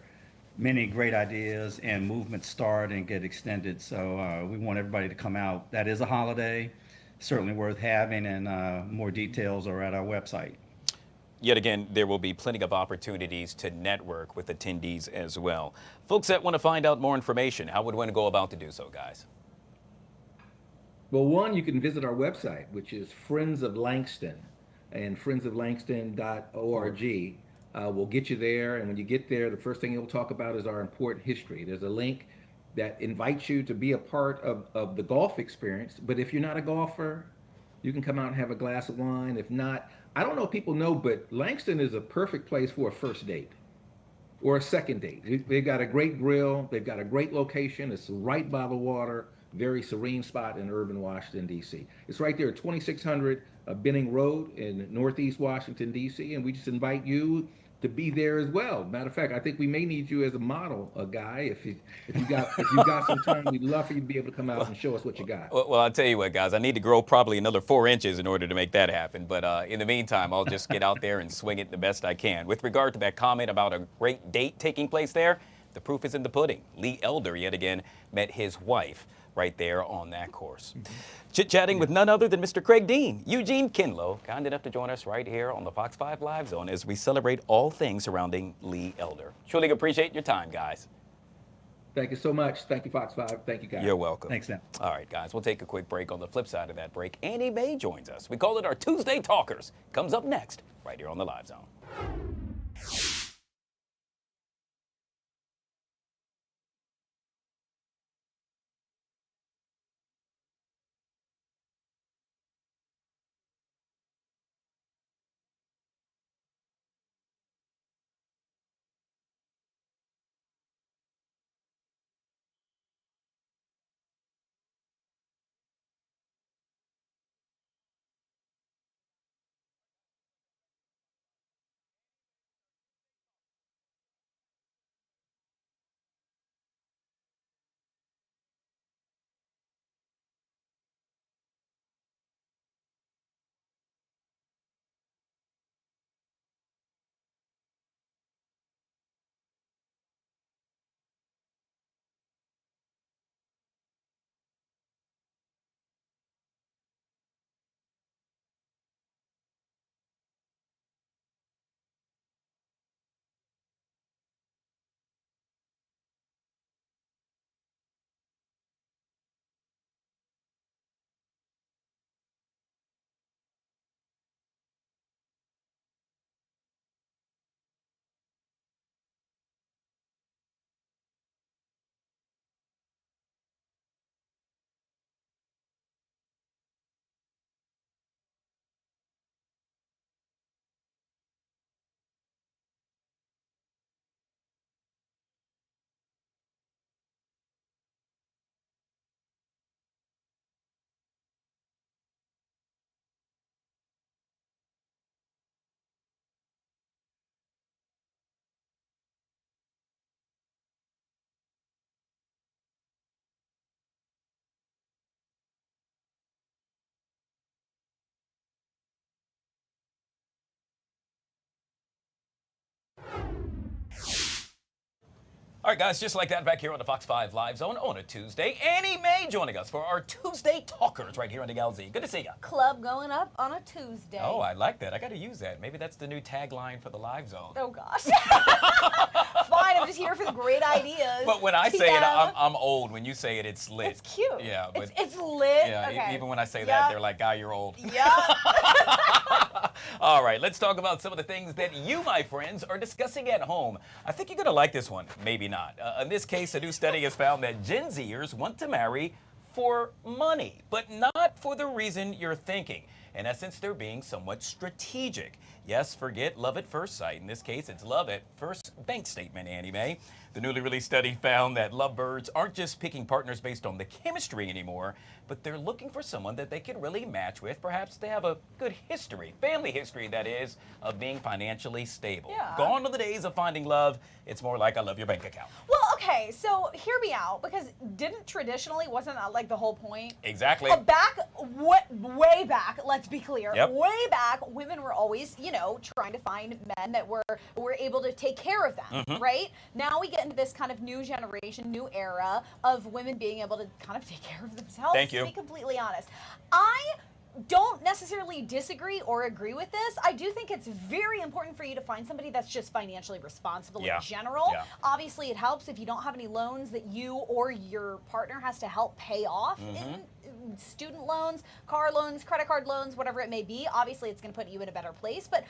many great ideas and movements start and get extended. So we want everybody to come out. That is a holiday, certainly worth having, and more details are at our website. yet again, there will be plenty of opportunities to network with attendees as well. Folks that want to find out more information, how would one go about to do so, guys? Well, one, you can visit our website, which is Friends of Langston, and friendsoflangston.org will get you there. And when you get there, the first thing it'll talk about is our important history. There's a link that invites you to be a part of the golf experience. But if you're not a golfer, you can come out and have a glass of wine. If not, I don't know if people know, but Langston is a perfect place for a first date or a second date. They've got a great grill. They've got a great location. It's right by the water, very serene spot in urban Washington, D.C. It's right there at 2600 Benning Road in Northeast Washington, D.C. And we just invite you to be there as well. Matter of fact, I think we may need you as a model, a guy. If you got some time, we'd love for you to be able to come out and show us what you got. Well, I'll tell you what, guys, I need to grow probably another 4 inches in order to make that happen. But in the meantime, I'll just get out there and swing it the best I can. With regard to that comment about a great date taking place there, the proof is in the pudding. Lee Elder, yet again, met his wife right there on that course. Chit-chatting with none other than Mr. Craig Dean. Eugene Kinlow, kind enough to join us right here on the Fox 5 Live Zone as we celebrate all things surrounding Lee Elder. Truly appreciate your time, guys. Thank you so much. Thank you, Fox 5. Thank you, guys. You're welcome. Thanks, Sam. All right, guys, we'll take a quick break. On the flip side of that break, Annie Mae joins us. We call it our Tuesday Talkers. Comes up next, right here on the Live Zone. All right, guys, just like that, back here on the Fox 5 Live Zone on a Tuesday. Annie Mae joining us for our Tuesday Talkers right here on the LZ. Good to see you. Club going up on a Tuesday. Oh, I like that. I got to use that. Maybe that's the new tagline for the Live Zone. Oh, gosh. Fine, I'm just here for the great ideas. But when I say it, I'm old. When you say it, it's lit. It's cute. Yeah, but it's lit. Yeah, okay. Even when I say that, they're like, Guy, you're old. Yeah. All right, let's talk about some of the things that you, my friends, are discussing at home. I think you're going to like this one. Maybe not. In this case, a new study has found that Gen Zers want to marry for money, but not for the reason you're thinking. In essence, they're being somewhat strategic. Yes, forget love at first sight. In this case, it's love at first bank statement, Annie Mae. The newly released study found that lovebirds aren't just picking partners based on the chemistry anymore, but they're looking for someone that they can really match with. Perhaps they have a good history, family history that is, of being financially stable. Yeah. Gone are the days of finding love. It's more like I love your bank account. Well, okay, so hear me out, because wasn't that like the whole point? Exactly. Way back, let's be clear, Yep. way back, women were always, trying to find men that were able to take care of them, Mhm. right? Now we get into this kind of new generation, new era of women being able to kind of take care of themselves. Thank you. To be completely honest, I don't necessarily disagree or agree with this. I do think it's very important for you to find somebody that's just financially responsible in general. Yeah. Obviously, it helps if you don't have any loans that you or your partner has to help pay off in student loans, car loans, credit card loans, whatever it may be. Obviously, it's going to put you in a better place. But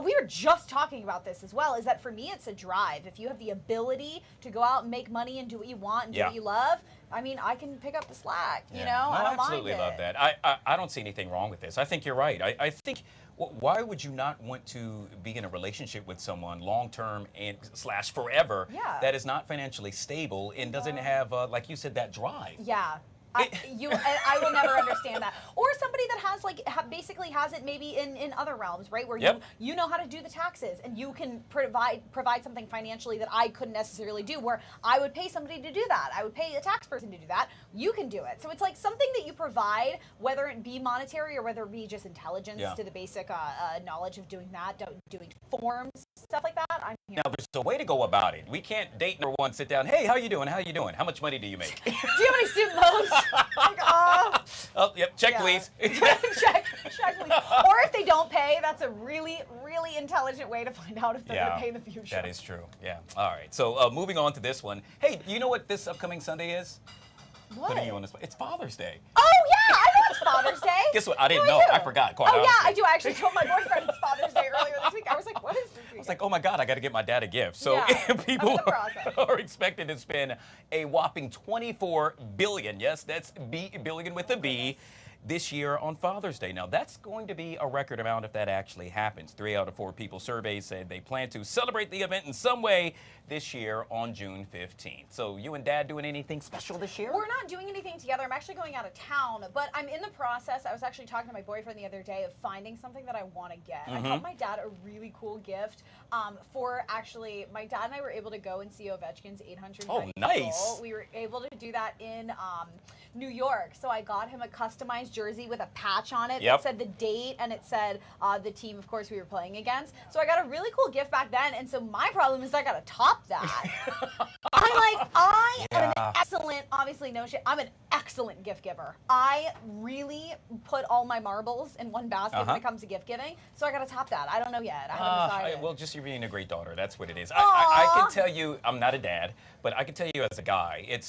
we were just talking about this as well, is that for me, it's a drive. If you have the ability to go out and make money and do what you want and do what you love, I mean, I can pick up the slack, you know? No, I don't absolutely mind love it. that. I don't see anything wrong with this. I think you're right. I think, why would you not want to be in a relationship with someone long-term and / forever that is not financially stable and doesn't have, like you said, that drive? Yeah. I will never understand that. Or somebody that has basically has it maybe in other realms, right? Where you know how to do the taxes and you can provide something financially that I couldn't necessarily do, where I would pay somebody to do that. I would pay a tax person to do that. You can do it. So it's like something that you provide, whether it be monetary or whether it be just intelligence to the basic knowledge of doing that, doing forms, stuff like that. I'm here. Now, there's a way to go about it. We can't date number one, sit down, hey, how you doing? How you doing? How much money do you make? Do you have any student loans? Oh, yep, check please. check please. Or if they don't pay, that's a really, really intelligent way to find out if they're going to pay in the future. That is true. Yeah. All right. So moving on to this one. Hey, you know what this upcoming Sunday is? What? Putting you on the spot. It's Father's Day. Oh, yeah, I know it's Father's Day. Guess what? I didn't know. I forgot. Quite honestly. Yeah, I do. I actually told my boyfriend it's Father's Day earlier this week. I was like, what is this week? I was like, oh my God, I got to get my dad a gift. So people are expected to spend a whopping $24 billion. Yes, that's billion with a B. This year on Father's Day. Now, that's going to be a record amount if that actually happens. 3 out of 4 people surveyed said they plan to celebrate the event in some way this year on June 15th. So you and Dad doing anything special this year? We're not doing anything together. I'm actually going out of town, but I'm in the process. I was actually talking to my boyfriend the other day of finding something that I want to get. I got my dad a really cool gift for actually, my dad and I were able to go and see Ovechkin's 800. Oh, nice. We were able to do that in New York. So I got him a customized jersey with a patch on it that said the date and it said the team, of course, we were playing against. So I got a really cool gift back then. And so my problem is I got to top that. I am an excellent, obviously no shit, I'm an excellent gift giver. I really put all my marbles in one basket when it comes to gift giving. So I got to top that. I don't know yet. I haven't decided. Well, just you being a great daughter. That's what it is. I can tell you, I'm not a dad, but I can tell you as a guy,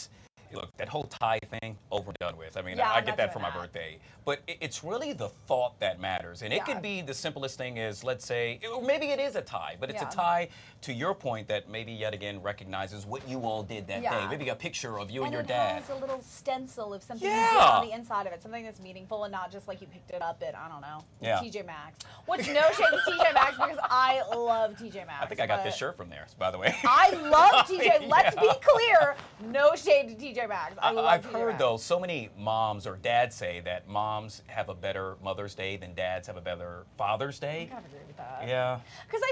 look, that whole tie thing, overdone with. I mean, I get that for my birthday. But it's really the thought that matters. And it could be the simplest thing is, let's say, or maybe it is a tie, but it's a tie, to your point, that maybe yet again recognizes what you all did that day. Maybe a picture of you and your dad. And it has a little stencil of something you did on the inside of it, something that's meaningful and not just like you picked it up at, I don't know, TJ Maxx. Which, no shade to TJ Maxx, because I love TJ Maxx. I think I got this shirt from there, by the way. I love TJ. Let's be clear, no shade to TJ Maxx. I've heard, though, so many moms or dads say that moms have a better Mother's Day than dads have a better Father's Day. I kind of agree with that. Yeah. Because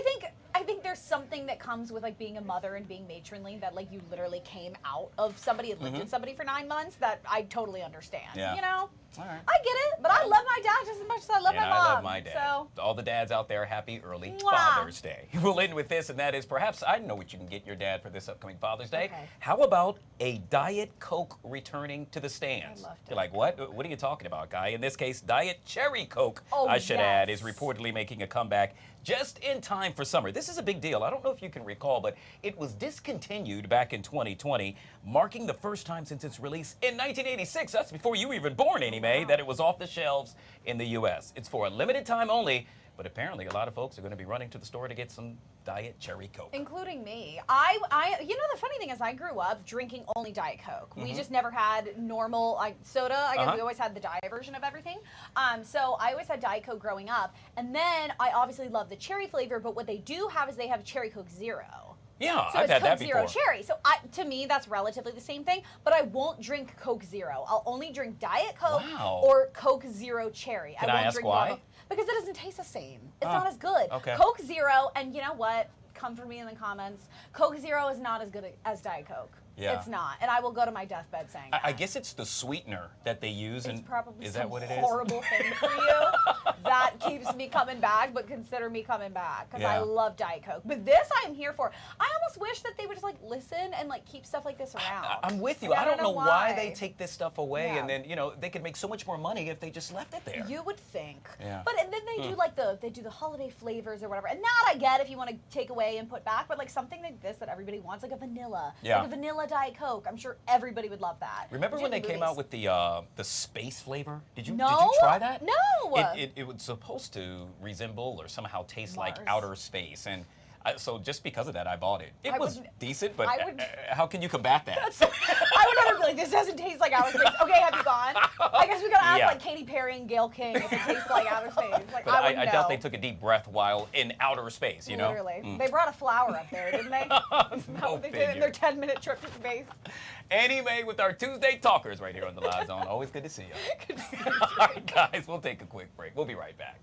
I think there's something that comes with like being a mother and being matronly, that like you literally came out of somebody and lived with somebody for 9 months, that I totally understand. Yeah. You know? All right. I get it, but I love my dad just as much as I love my mom. I love my dad. So. All the dads out there, happy early Father's Day. We'll end with this, and that is perhaps, I know what you can get your dad for this upcoming Father's Day. Okay. How about a Diet Coke returning to the stands? I love You're like, what? What are you talking about, Guy? In this case, Diet Cherry Coke, Oh, I should add, is reportedly making a comeback just in time for summer. This is a big deal. I don't know if you can recall, but it was discontinued back in 2020, marking the first time since its release in 1986. That's before you were even born, Annie Mae, that it was off the shelves in the U.S. It's for a limited time only, but apparently a lot of folks are going to be running to the store to get some Diet Cherry Coke. Including me. You know, the funny thing is I grew up drinking only Diet Coke. We just never had normal soda. I guess we always had the diet version of everything. So I always had Diet Coke growing up. And then I obviously love the cherry flavor, but what they do have is they have Cherry Coke Zero. Yeah, so I've it's had Coke that Zero before. Cherry. So to me, that's relatively the same thing, but I won't drink Coke Zero. I'll only drink Diet Coke or Coke Zero Cherry. Can I won't I ask drink why? normal, because it doesn't taste the same. It's not as good. Okay. Coke Zero, and you know what? Come for me in the comments. Coke Zero is not as good as Diet Coke. Yeah. It's not, and I will go to my deathbed saying that. I guess it's the sweetener that they use, It's and probably is some that what it is? horrible thing for you that keeps me coming back, but consider me coming back because I Yeah. love Diet Coke. But this I am here for. I almost almost wish that they would just like listen and like keep stuff like this around. I'm with you. Like, I don't know why they why. take this stuff away, Yeah. and then they could make so much more money if they just left it there. You would think. Yeah. But and then they do like they do the holiday flavors or whatever. And that I get if you want to take away and put back, but like something like this that everybody wants, like a vanilla. Yeah. Like a vanilla Diet Coke. I'm sure everybody would love that. Remember when they Did came out with the space flavor? Did you try that? No. It was supposed to resemble or somehow taste like Mars. outer space, and so just because of that, I bought it. It I was wouldn't- decent, but I would- how can you combat that? I would never be like, this doesn't taste like outer space. Okay, have you gone? I guess we gotta ask Yeah. like Katy Perry and Gayle King if it tastes like outer space. Like But I wouldn't I know. doubt they took a deep breath while in outer space, you know? Literally. Mm. They brought a flower up there, didn't they? Isn't that Go what they did in figure. their 10-minute trip to space? Anime with our Tuesday talkers right here on the Live Zone. Always good to see you. All right, guys, we'll take a quick break. We'll be right back.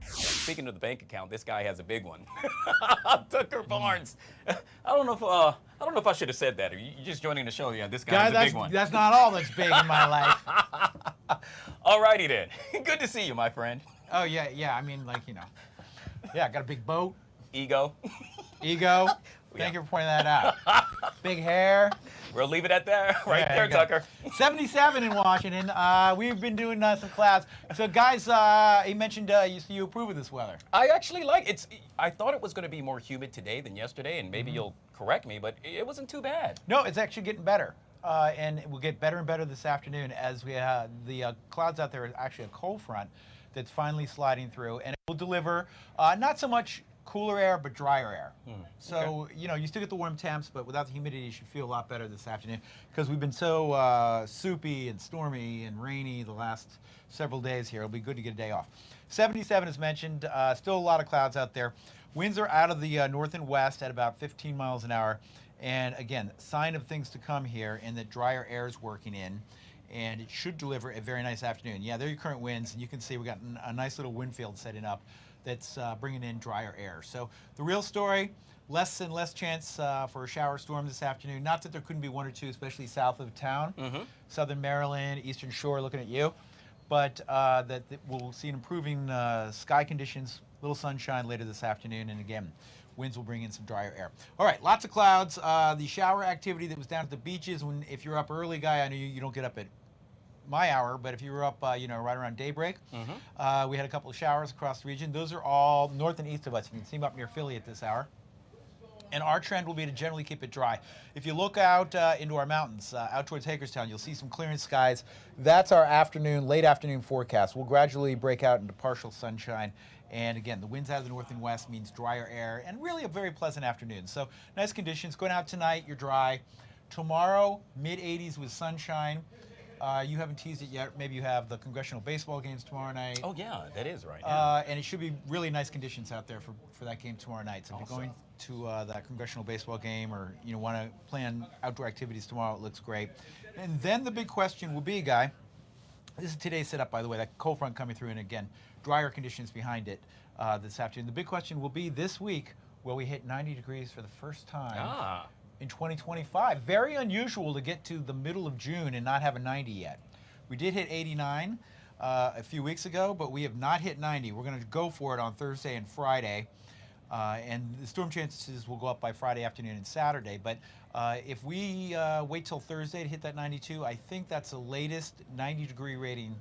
Speaking of the bank account, this guy has a big one. Tucker Barnes. I don't know if I should have said that. Are you just joining the show? Yeah, this guy has a big one. That's not all that's big in my life. All righty then. Good to see you, my friend. Oh yeah. I mean, like yeah, I got a big boat. Ego. Thank you for pointing that out. Big hair. We'll leave it at that right Yeah, there, you go. Tucker. 77 in Washington. We've been doing some clouds. So, guys, he mentioned you approve of this weather. I actually like it. I thought it was going to be more humid today than yesterday, and maybe you'll correct me, but it wasn't too bad. No, it's actually getting better. And it will get better and better this afternoon as we have the clouds out there is actually a cold front that's finally sliding through, and it will deliver not so much cooler air, but drier air. So, you still get the warm temps, but without the humidity, you should feel a lot better this afternoon because we've been so soupy and stormy and rainy the last several days here. It'll be good to get a day off. 77 as mentioned, still a lot of clouds out there. Winds are out of the north and west at about 15 miles an hour. And again, sign of things to come here and that drier air is working in. And it should deliver a very nice afternoon. Yeah, there are your current winds, and you can see we got a nice little wind field setting up that's bringing in drier air. So the real story, less and less chance for a shower storm this afternoon. Not that there couldn't be one or two, especially south of town, southern Maryland, Eastern Shore, looking at you. But that we'll see improving sky conditions, little sunshine later this afternoon, and again, winds will bring in some drier air. All right, lots of clouds. The shower activity that was down at the beaches, if you're up early, Guy, I know you don't get up at my hour, but if you were up, right around daybreak, we had a couple of showers across the region. Those are all north and east of us. You can see them up near Philly at this hour. And our trend will be to generally keep it dry. If you look out into our mountains, out towards Hagerstown, you'll see some clearing skies. That's our late afternoon forecast. We'll gradually break out into partial sunshine And again, the winds out of the north and west means drier air and really a very pleasant afternoon. So nice conditions. Going out tonight, you're dry. Tomorrow, mid-80s with sunshine. You haven't teased it yet. Maybe you have the congressional baseball games tomorrow night. Oh, yeah, that is right now. And it should be really nice conditions out there for that game tomorrow night. So if you're going to that congressional baseball game or want to plan outdoor activities tomorrow, it looks great. And then the big question will be, Guy, this is today's setup, by the way, that cold front coming through, and again, drier conditions behind it this afternoon. The big question will be this week, will we hit 90 degrees for the first time in 2025? Very unusual to get to the middle of June and not have a 90 yet. We did hit 89 a few weeks ago, but we have not hit 90. We're going to go for it on Thursday and Friday. And the storm chances will go up by Friday afternoon and Saturday. But if we wait till Thursday to hit that 92, I think that's the latest 90-degree rating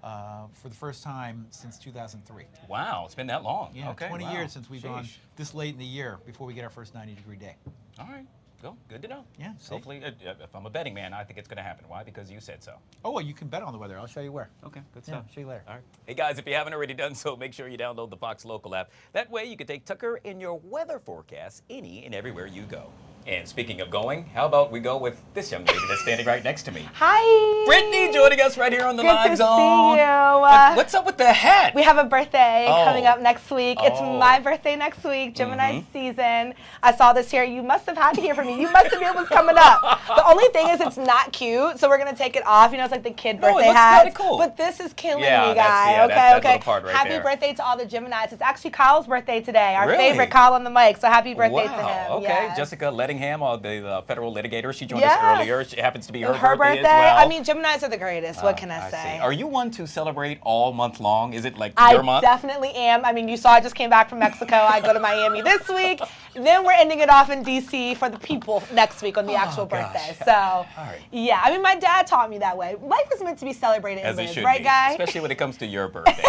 for the first time since 2003. Wow, it's been that long. Yeah, okay, 20 wow. years since we've gone Sheesh. this late in the year before we get our first 90-degree day. All right. Well, good to know. Yeah, see? Hopefully, if I'm a betting man, I think it's going to happen. Why? Because you said so. Oh, well, you can bet on the weather. I'll show you where. Okay, good Yeah, stuff. show you later. All right. Hey, guys, if you haven't already done so, make sure you download the Fox Local app. That way you can take Tucker in your weather forecast any and everywhere you go. And speaking of going, how about we go with this young lady that's standing right next to me? Hi! Brittany joining us right here on the Good Live to Zone. see you. What's up with the hat? We have a birthday Oh. coming up next week. It's Oh. my birthday next week, Gemini season. I saw this here. You must have had to hear from me. You must have knew it was coming up. The only thing is it's not cute, so we're going to take it off. You know, it's like the kid birthday it looks hats. kinda cool. But this is killing Yeah, me, that's- guy. yeah, okay, that okay. little part right Happy there. birthday to all the Geminis. It's actually Kyle's birthday today. Our Really? favorite Kyle on the mic. So happy birthday to Wow, him. okay. Yes. Jessica Lettingham, the federal litigator, she joined Yes. us earlier. It happens to be her Her birthday as well. I mean, Geminis are the greatest. What can I see. say? Are you one to celebrate all month long? Is it like I your month? definitely am. I mean, you saw I just came back from Mexico. I go to Miami this week. Then we're ending it off in D.C. for the people next week on the actual birthday. So, yeah. I mean, my dad taught me that way. Life is meant to be celebrated As and it lived, should right, be, guy? especially when it comes to your birthday.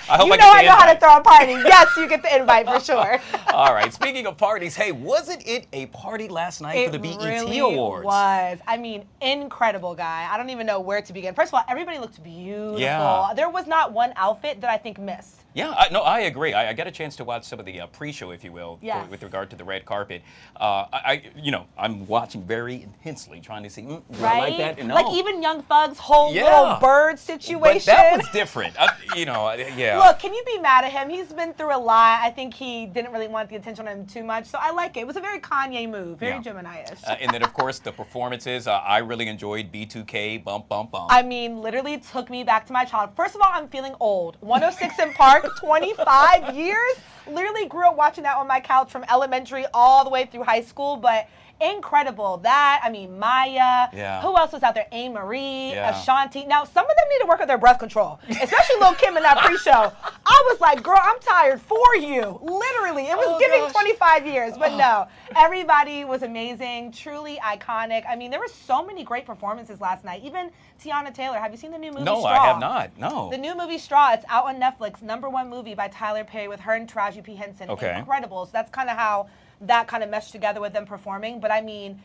I hope You I know get I the know how to invite. throw a party. Yes, you get the invite for sure. All right. Speaking of parties, hey, wasn't it a party last night for the BET really Awards? Was. I mean, incredible, guy. I don't even know where to begin. First of all, everybody looked beautiful. Yeah. There was not one outfit that I think missed. Yeah, I agree. I got a chance to watch some of the pre-show, if you will, Yes. with regard to the red carpet. I'm watching very intensely, trying to see, do I Right? like that? No. Like even Young Thug's whole Yeah. little bird situation. But that was different. Yeah. Look, can you be mad at him? He's been through a lot. I think he didn't really want the attention on him too much, so I like it. It was a very Kanye move, very Yeah. Gemini-ish. And then, of course, the performances. I really enjoyed B2K, Bump, Bump, Bump. I mean, literally took me back to my childhood. First of all, I'm feeling old. 106 in Park, 25 years. Literally grew up watching that on my couch from elementary all the way through high school, but incredible. That, I mean, Maya. Yeah. Who else was out there? A. Marie, Yeah. Ashanti. Now, some of them need to work on their breath control, especially Lil' Kim in that pre-show. I was like, girl, I'm tired for you. Literally. It was giving 25 years, but no. Everybody was amazing, truly iconic. I mean, there were so many great performances last night. Even Tiana Taylor. Have you seen the new movie No, Straw? I have not. No. The new movie Straw, it's out on Netflix. #1 movie by Tyler Perry with her and Taraji P. Henson. Okay. Incredible. So that's kind of how that kind of meshed together with them performing. But I mean,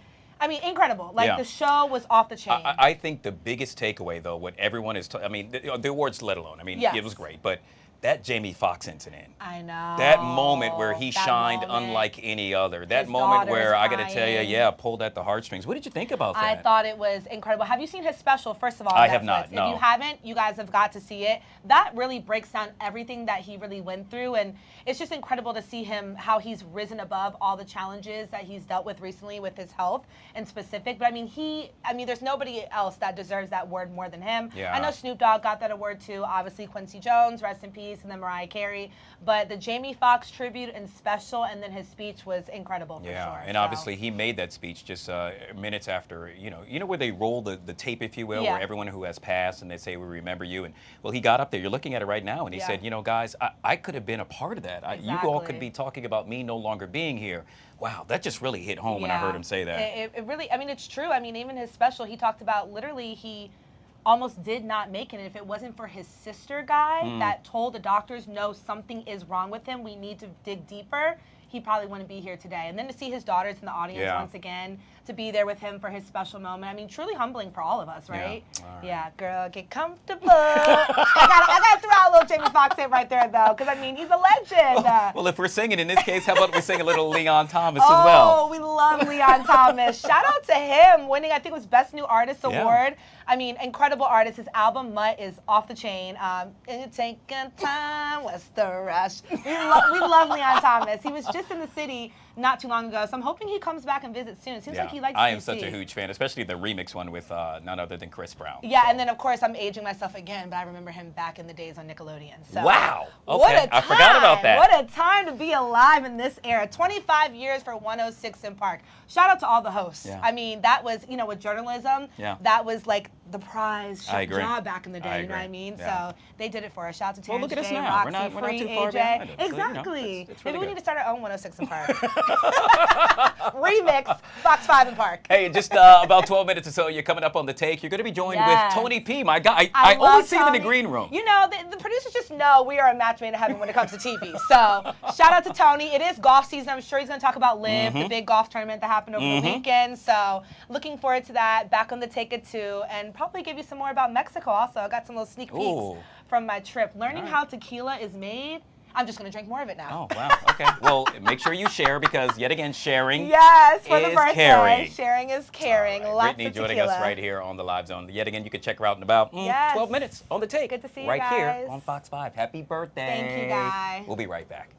incredible. Like Yeah. the show was off the chain. I think the biggest takeaway, though, what everyone is, the awards let alone. I mean, Yes. it was great, but that Jamie Foxx incident. I know. That moment where he That shined moment. unlike any other. That His moment where daughter's I got to tell you, crying. yeah, pulled at the heartstrings. What did you think about that? I thought it was incredible. Have you seen his special, first of all? I on have Netflix? not, no. If you haven't, you guys have got to see it. That really breaks down everything that he really went through. And it's just incredible to see him, how he's risen above all the challenges that he's dealt with recently with his health in specific. But I mean, there's nobody else that deserves that award more than him. Yeah. I know Snoop Dogg got that award too. Obviously, Quincy Jones, rest in peace, and then Mariah Carey. But the Jamie Foxx tribute and special, and then his speech was incredible for Yeah, sure. and So- obviously he made that speech just minutes after, you know where they roll the tape, if you will, Yeah. where everyone who has passed and they say, we remember you. And well, he got up there, you're looking at it right now, and he Yeah. said, guys, I could have been a part of that. You all could Exactly. be talking about me no longer being here. Wow, that just really hit home when I heard him say that. It really, it's true. I mean, even his special, he talked about literally he almost did not make it. And if it wasn't for his sister guy that told the doctors, no, something is wrong with him, we need to dig deeper, he probably wouldn't be here today. And then to see his daughters in the audience Yeah. once again, to be there with him for his special moment. I mean, truly humbling for all of us, right? Yeah, girl, get comfortable. I gotta throw out a little Jamie Foxx hit right there, though, because I mean, he's a legend. Well, if we're singing in this case, how about we sing a little Leon Thomas as well? Oh, we love Leon Thomas. Shout out to him winning, I think it was Best New Artist Award. I mean, incredible artist. His album Mutt is off the chain. It's taking time, what's the rush? We love Leon Thomas. He was just in the city not too long ago, so I'm hoping he comes back and visits soon. Seems like he likes I am DC. such a huge fan, especially the remix one with none other than Chris Brown. Yeah, and then of course I'm aging myself again, but I remember him back in the days on Nickelodeon. So, wow. Okay. What a time. I forgot about that. What a time to be alive in this era. 25 years for 106 in Park. Shout out to all the hosts. Yeah. I mean, that was, you know, with journalism, that was like the prize job back in the day, you know what I mean? Yeah. So they did it for us. Shout out to Well, Terrence look at us J, now. Roxy, We're not Free, too far AJ. behind them. So, you know, Exactly. it's really Maybe we good. need to start our own 106 in Park. Remix, Fox 5 in Park. Hey, in just about 12 minutes or so, you're coming up on The Take. You're going to be joined with Tony P, my guy. I always see him in the green room. You know, the producers just know we are a match made in heaven when it comes to TV. So shout out to Tony. It is golf season. I'm sure he's going to talk about Live, the big golf tournament that happened over the weekend. So looking forward to that. Back on The Take at 2, and probably give you some more about Mexico also. I got some little sneak peeks from my trip. Learning how tequila is made. I'm just going to drink more of it now. Oh, wow. Okay. Well, make sure you share because, yet again, sharing for the is birthday. caring. Sharing is caring. Lots Brittany of joining tequila. us right here on the Live Zone. Yet again, you can check her out in about 12 minutes on The Take. Good to see you right guys. here on Fox 5. Happy birthday. Thank you, Guy. We'll be right back.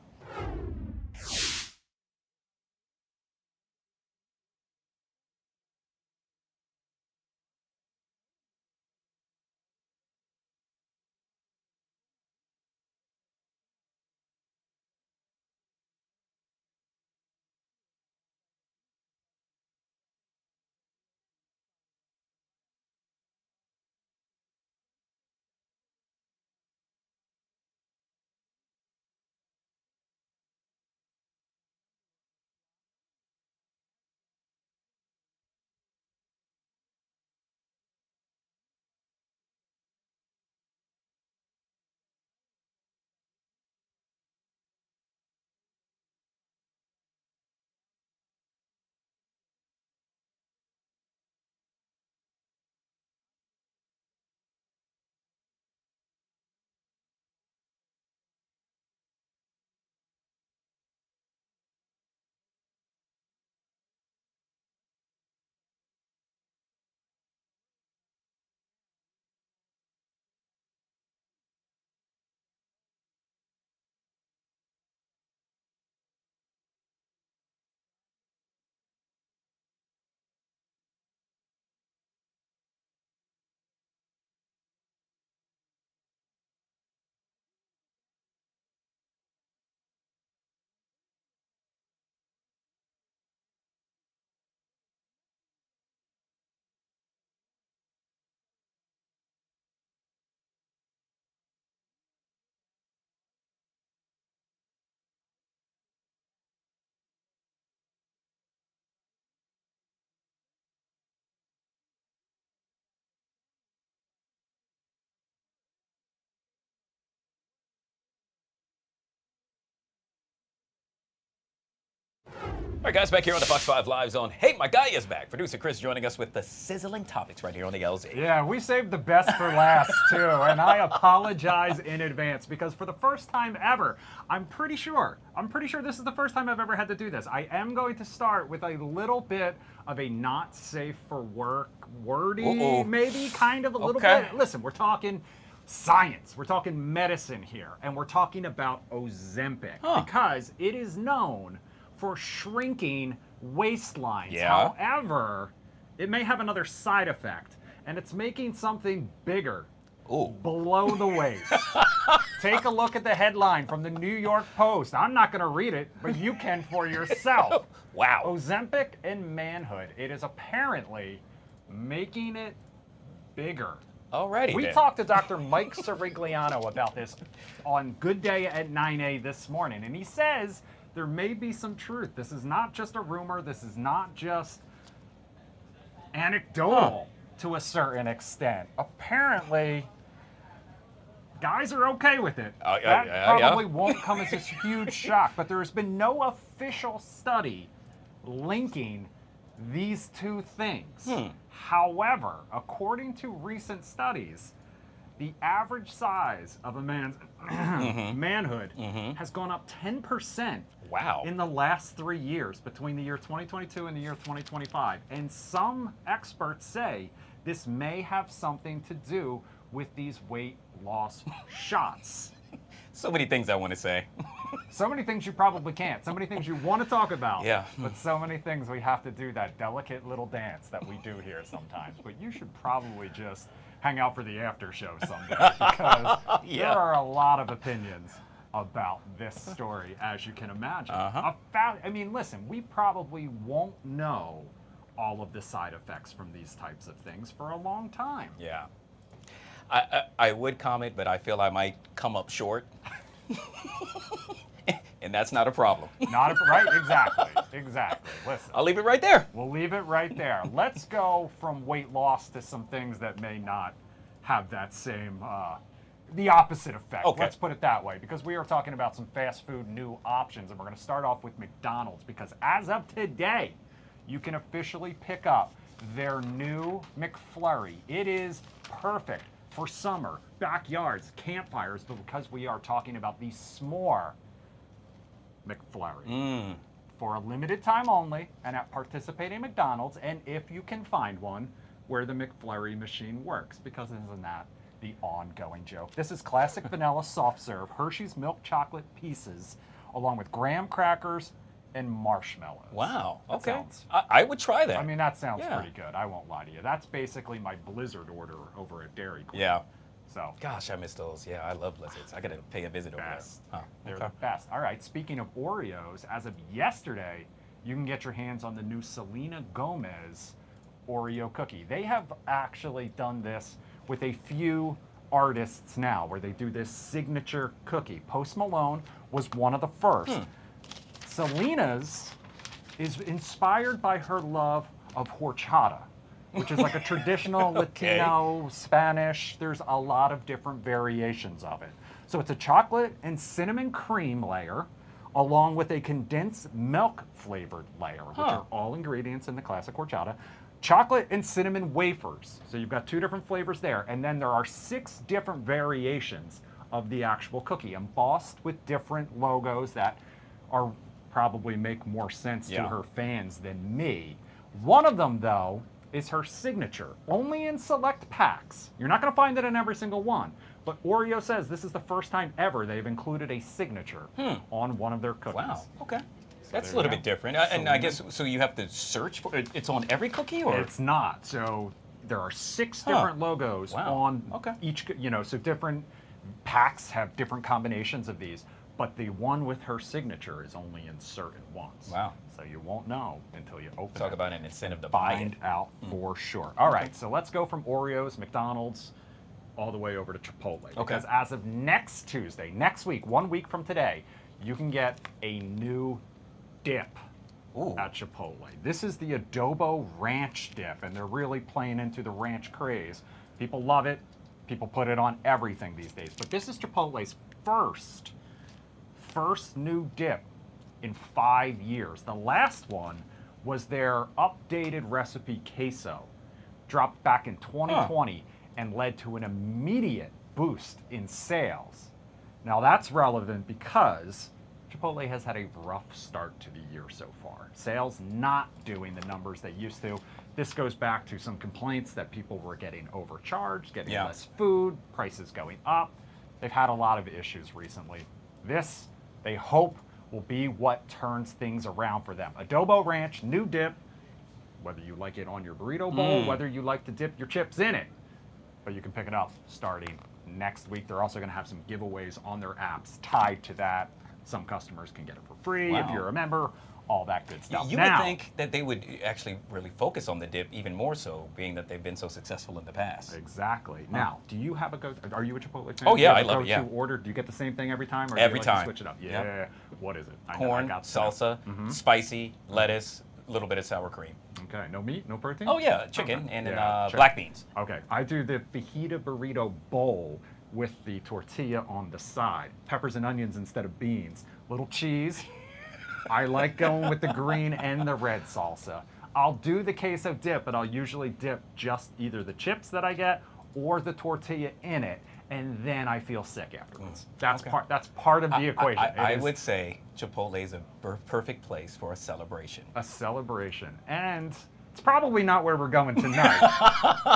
All right, guys, back here on the Fox 5 Live Zone. Hey, my guy is back. Producer Chris joining us with the sizzling topics right here on the LZ. Yeah, we saved the best for last, too, and I apologize in advance because for the first time ever, I'm pretty sure this is the first time I've ever had to do this. I am going to start with a little bit of a not safe for work wordy, maybe kind of a little bit. Listen, we're talking science, we're talking medicine here, and we're talking about Ozempic because it is known for shrinking waistlines. However, it may have another side effect, and it's making something bigger below the waist. Take a look at the headline from the New York Post. I'm not going to read it, but you can for yourself. Wow. Ozempic and manhood. It is apparently making it bigger. Alrighty. We talked to Dr. Mike Sirigliano about this on Good Day at 9A this morning, and he says there may be some truth. This is not just a rumor. This is not just anecdotal to a certain extent. Apparently, guys are okay with it. That probably won't come as a huge shock, but there has been no official study linking these two things. However, according to recent studies, the average size of a man's manhood has gone up 10%. Wow. In the last 3 years, between the year 2022 and the year 2025. And some experts say this may have something to do with these weight loss shots. So many things I want to say. So many things you probably can't. So many things you want to talk about. Yeah. But so many things we have to do that delicate little dance that we do here sometimes. But you should probably just hang out for the after show someday because there are a lot of opinions about this story, as you can imagine. I mean, listen, we probably won't know all of the side effects from these types of things for a long time. Yeah. I would comment, but I feel I might come up short. And that's not a problem. Right? Exactly. Listen. I'll leave it right there. We'll leave it right there. Let's go from weight loss to some things that may not have that same, the opposite effect. Okay. Let's put it that way, because we are talking about some fast food new options, and we're going to start off with McDonald's, because as of today, you can officially pick up their new McFlurry. It is perfect for summer, backyards, campfires, but because we are talking about the s'more McFlurry. For a limited time only, and at participating McDonald's, and if you can find one where the McFlurry machine works, because isn't that the ongoing joke? This is classic vanilla soft serve, Hershey's milk chocolate pieces, along with graham crackers and marshmallows. Wow. That Okay. sounds- I would try that. I mean, that sounds Yeah. pretty good. I won't lie to you. That's basically my Blizzard order over at Dairy Queen. Yeah. So. Gosh, I miss those. Yeah, I love Blizzards. I got to pay a visit over there. Huh. They're Okay. the best. All right, speaking of Oreos, as of yesterday, you can get your hands on the new Selena Gomez Oreo cookie. They have actually done this with a few artists now, where they do this signature cookie. Post Malone was one of the first. Selena's is inspired by her love of horchata, which is like a traditional Latino, Spanish. There's a lot of different variations of it. So it's a chocolate and cinnamon cream layer, along with a condensed milk flavored layer, which are all ingredients in the classic horchata. Chocolate and cinnamon wafers. So you've got two different flavors there. And then there are 6 different variations of the actual cookie, embossed with different logos that are probably make more sense to her fans than me. One of them, though, is her signature, only in select packs. You're not going to find it in every single one, but Oreo says this is the first time ever they've included a signature on one of their cookies. Wow. Okay. So That's a there little you bit go. different. And I guess, so you have to search for it. It's on every cookie, or? It's not. So there are 6 different logos on each, so different packs have different combinations of these, but the one with her signature is only in certain ones. Wow. So you won't know until you open it. Talk about an incentive to buy Find it. out for sure. All right, so let's go from Oreos, McDonald's, all the way over to Chipotle. Because as of next Tuesday, next week, 1 week from today, you can get a new dip at Chipotle. This is the adobo ranch dip, and they're really playing into the ranch craze. People love it. People put it on everything these days. But this is Chipotle's first new dip in 5 years. The last one was their updated recipe queso, dropped back in 2020 and led to an immediate boost in sales. Now that's relevant because Chipotle has had a rough start to the year so far. Sales not doing the numbers they used to. This goes back to some complaints that people were getting overcharged, getting less food, prices going up. They've had a lot of issues recently. This, they hope, will be what turns things around for them. Adobo ranch, new dip, whether you like it on your burrito bowl, whether you like to dip your chips in it, but you can pick it up starting next week. They're also going to have some giveaways on their apps tied to that. Some customers can get it for free if you're a member, all that good stuff. You would think that they would actually really focus on the dip even more so, being that they've been so successful in the past. Exactly. Now, do you have a are you a Chipotle fan? Oh, yeah, Do you have I love a it, yeah. go-to order? Do you get the same thing every time? Or Every do you like time. To switch it up? Yeah. Yep. What is it? I Corn, got salsa, spicy, lettuce, a little bit of sour cream. Okay, no meat, no protein? Oh yeah, chicken and then, chicken. black beans. Okay, I do the fajita burrito bowl with the tortilla on the side. Peppers and onions instead of beans. Little cheese. I like going with the green and the red salsa. I'll do the queso dip, but I'll usually dip just either the chips that I get or the tortilla in it, and then I feel sick afterwards. That's part of the equation. I would say Chipotle is a perfect place for a celebration. A celebration. And it's probably not where we're going tonight,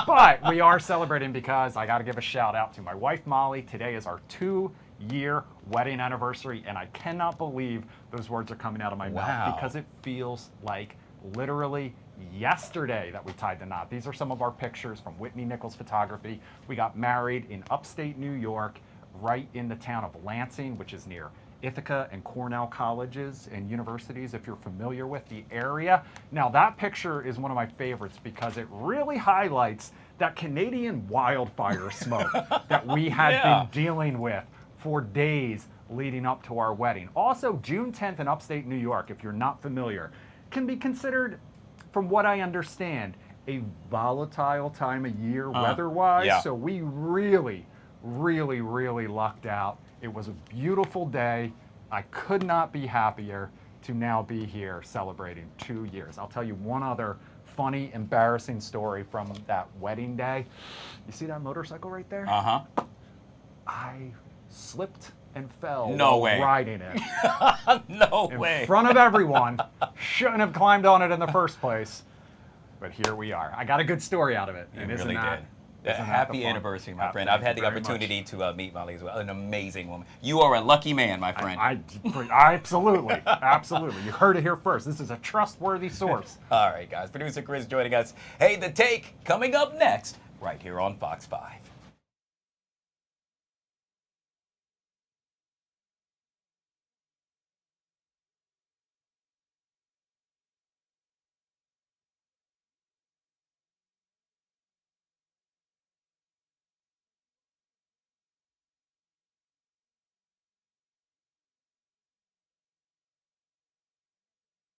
but we are celebrating because I got to give a shout out to my wife, Molly. Today is our 2-year wedding anniversary, and I cannot believe those words are coming out of my mouth because it feels like literally yesterday that we tied the knot. These are some of our pictures from Whitney Nichols Photography. We got married in upstate New York, right in the town of Lansing, which is near Ithaca and Cornell colleges and universities, if you're familiar with the area. Now, that picture is one of my favorites because it really highlights that Canadian wildfire smoke that we had been dealing with for days leading up to our wedding. Also, June 10th in upstate New York, if you're not familiar, can be considered, from what I understand, a volatile time of year weather-wise. So we really, really, really lucked out. It was a beautiful day. I could not be happier to now be here celebrating 2 years. I'll tell you one other funny, embarrassing story from that wedding day. You see that motorcycle right there? I slipped and fell while riding it. In front of everyone. Shouldn't have climbed on it in the first place. But here we are. I got a good story out of it. You really did. Happy anniversary, my friend. I've had the opportunity to meet Molly as well. An amazing woman. You are a lucky man, my friend. Absolutely. Absolutely. You heard it here first. This is a trustworthy source. All right, guys. Producer Chris joining us. Hey, The Take coming up next right here on Fox 5.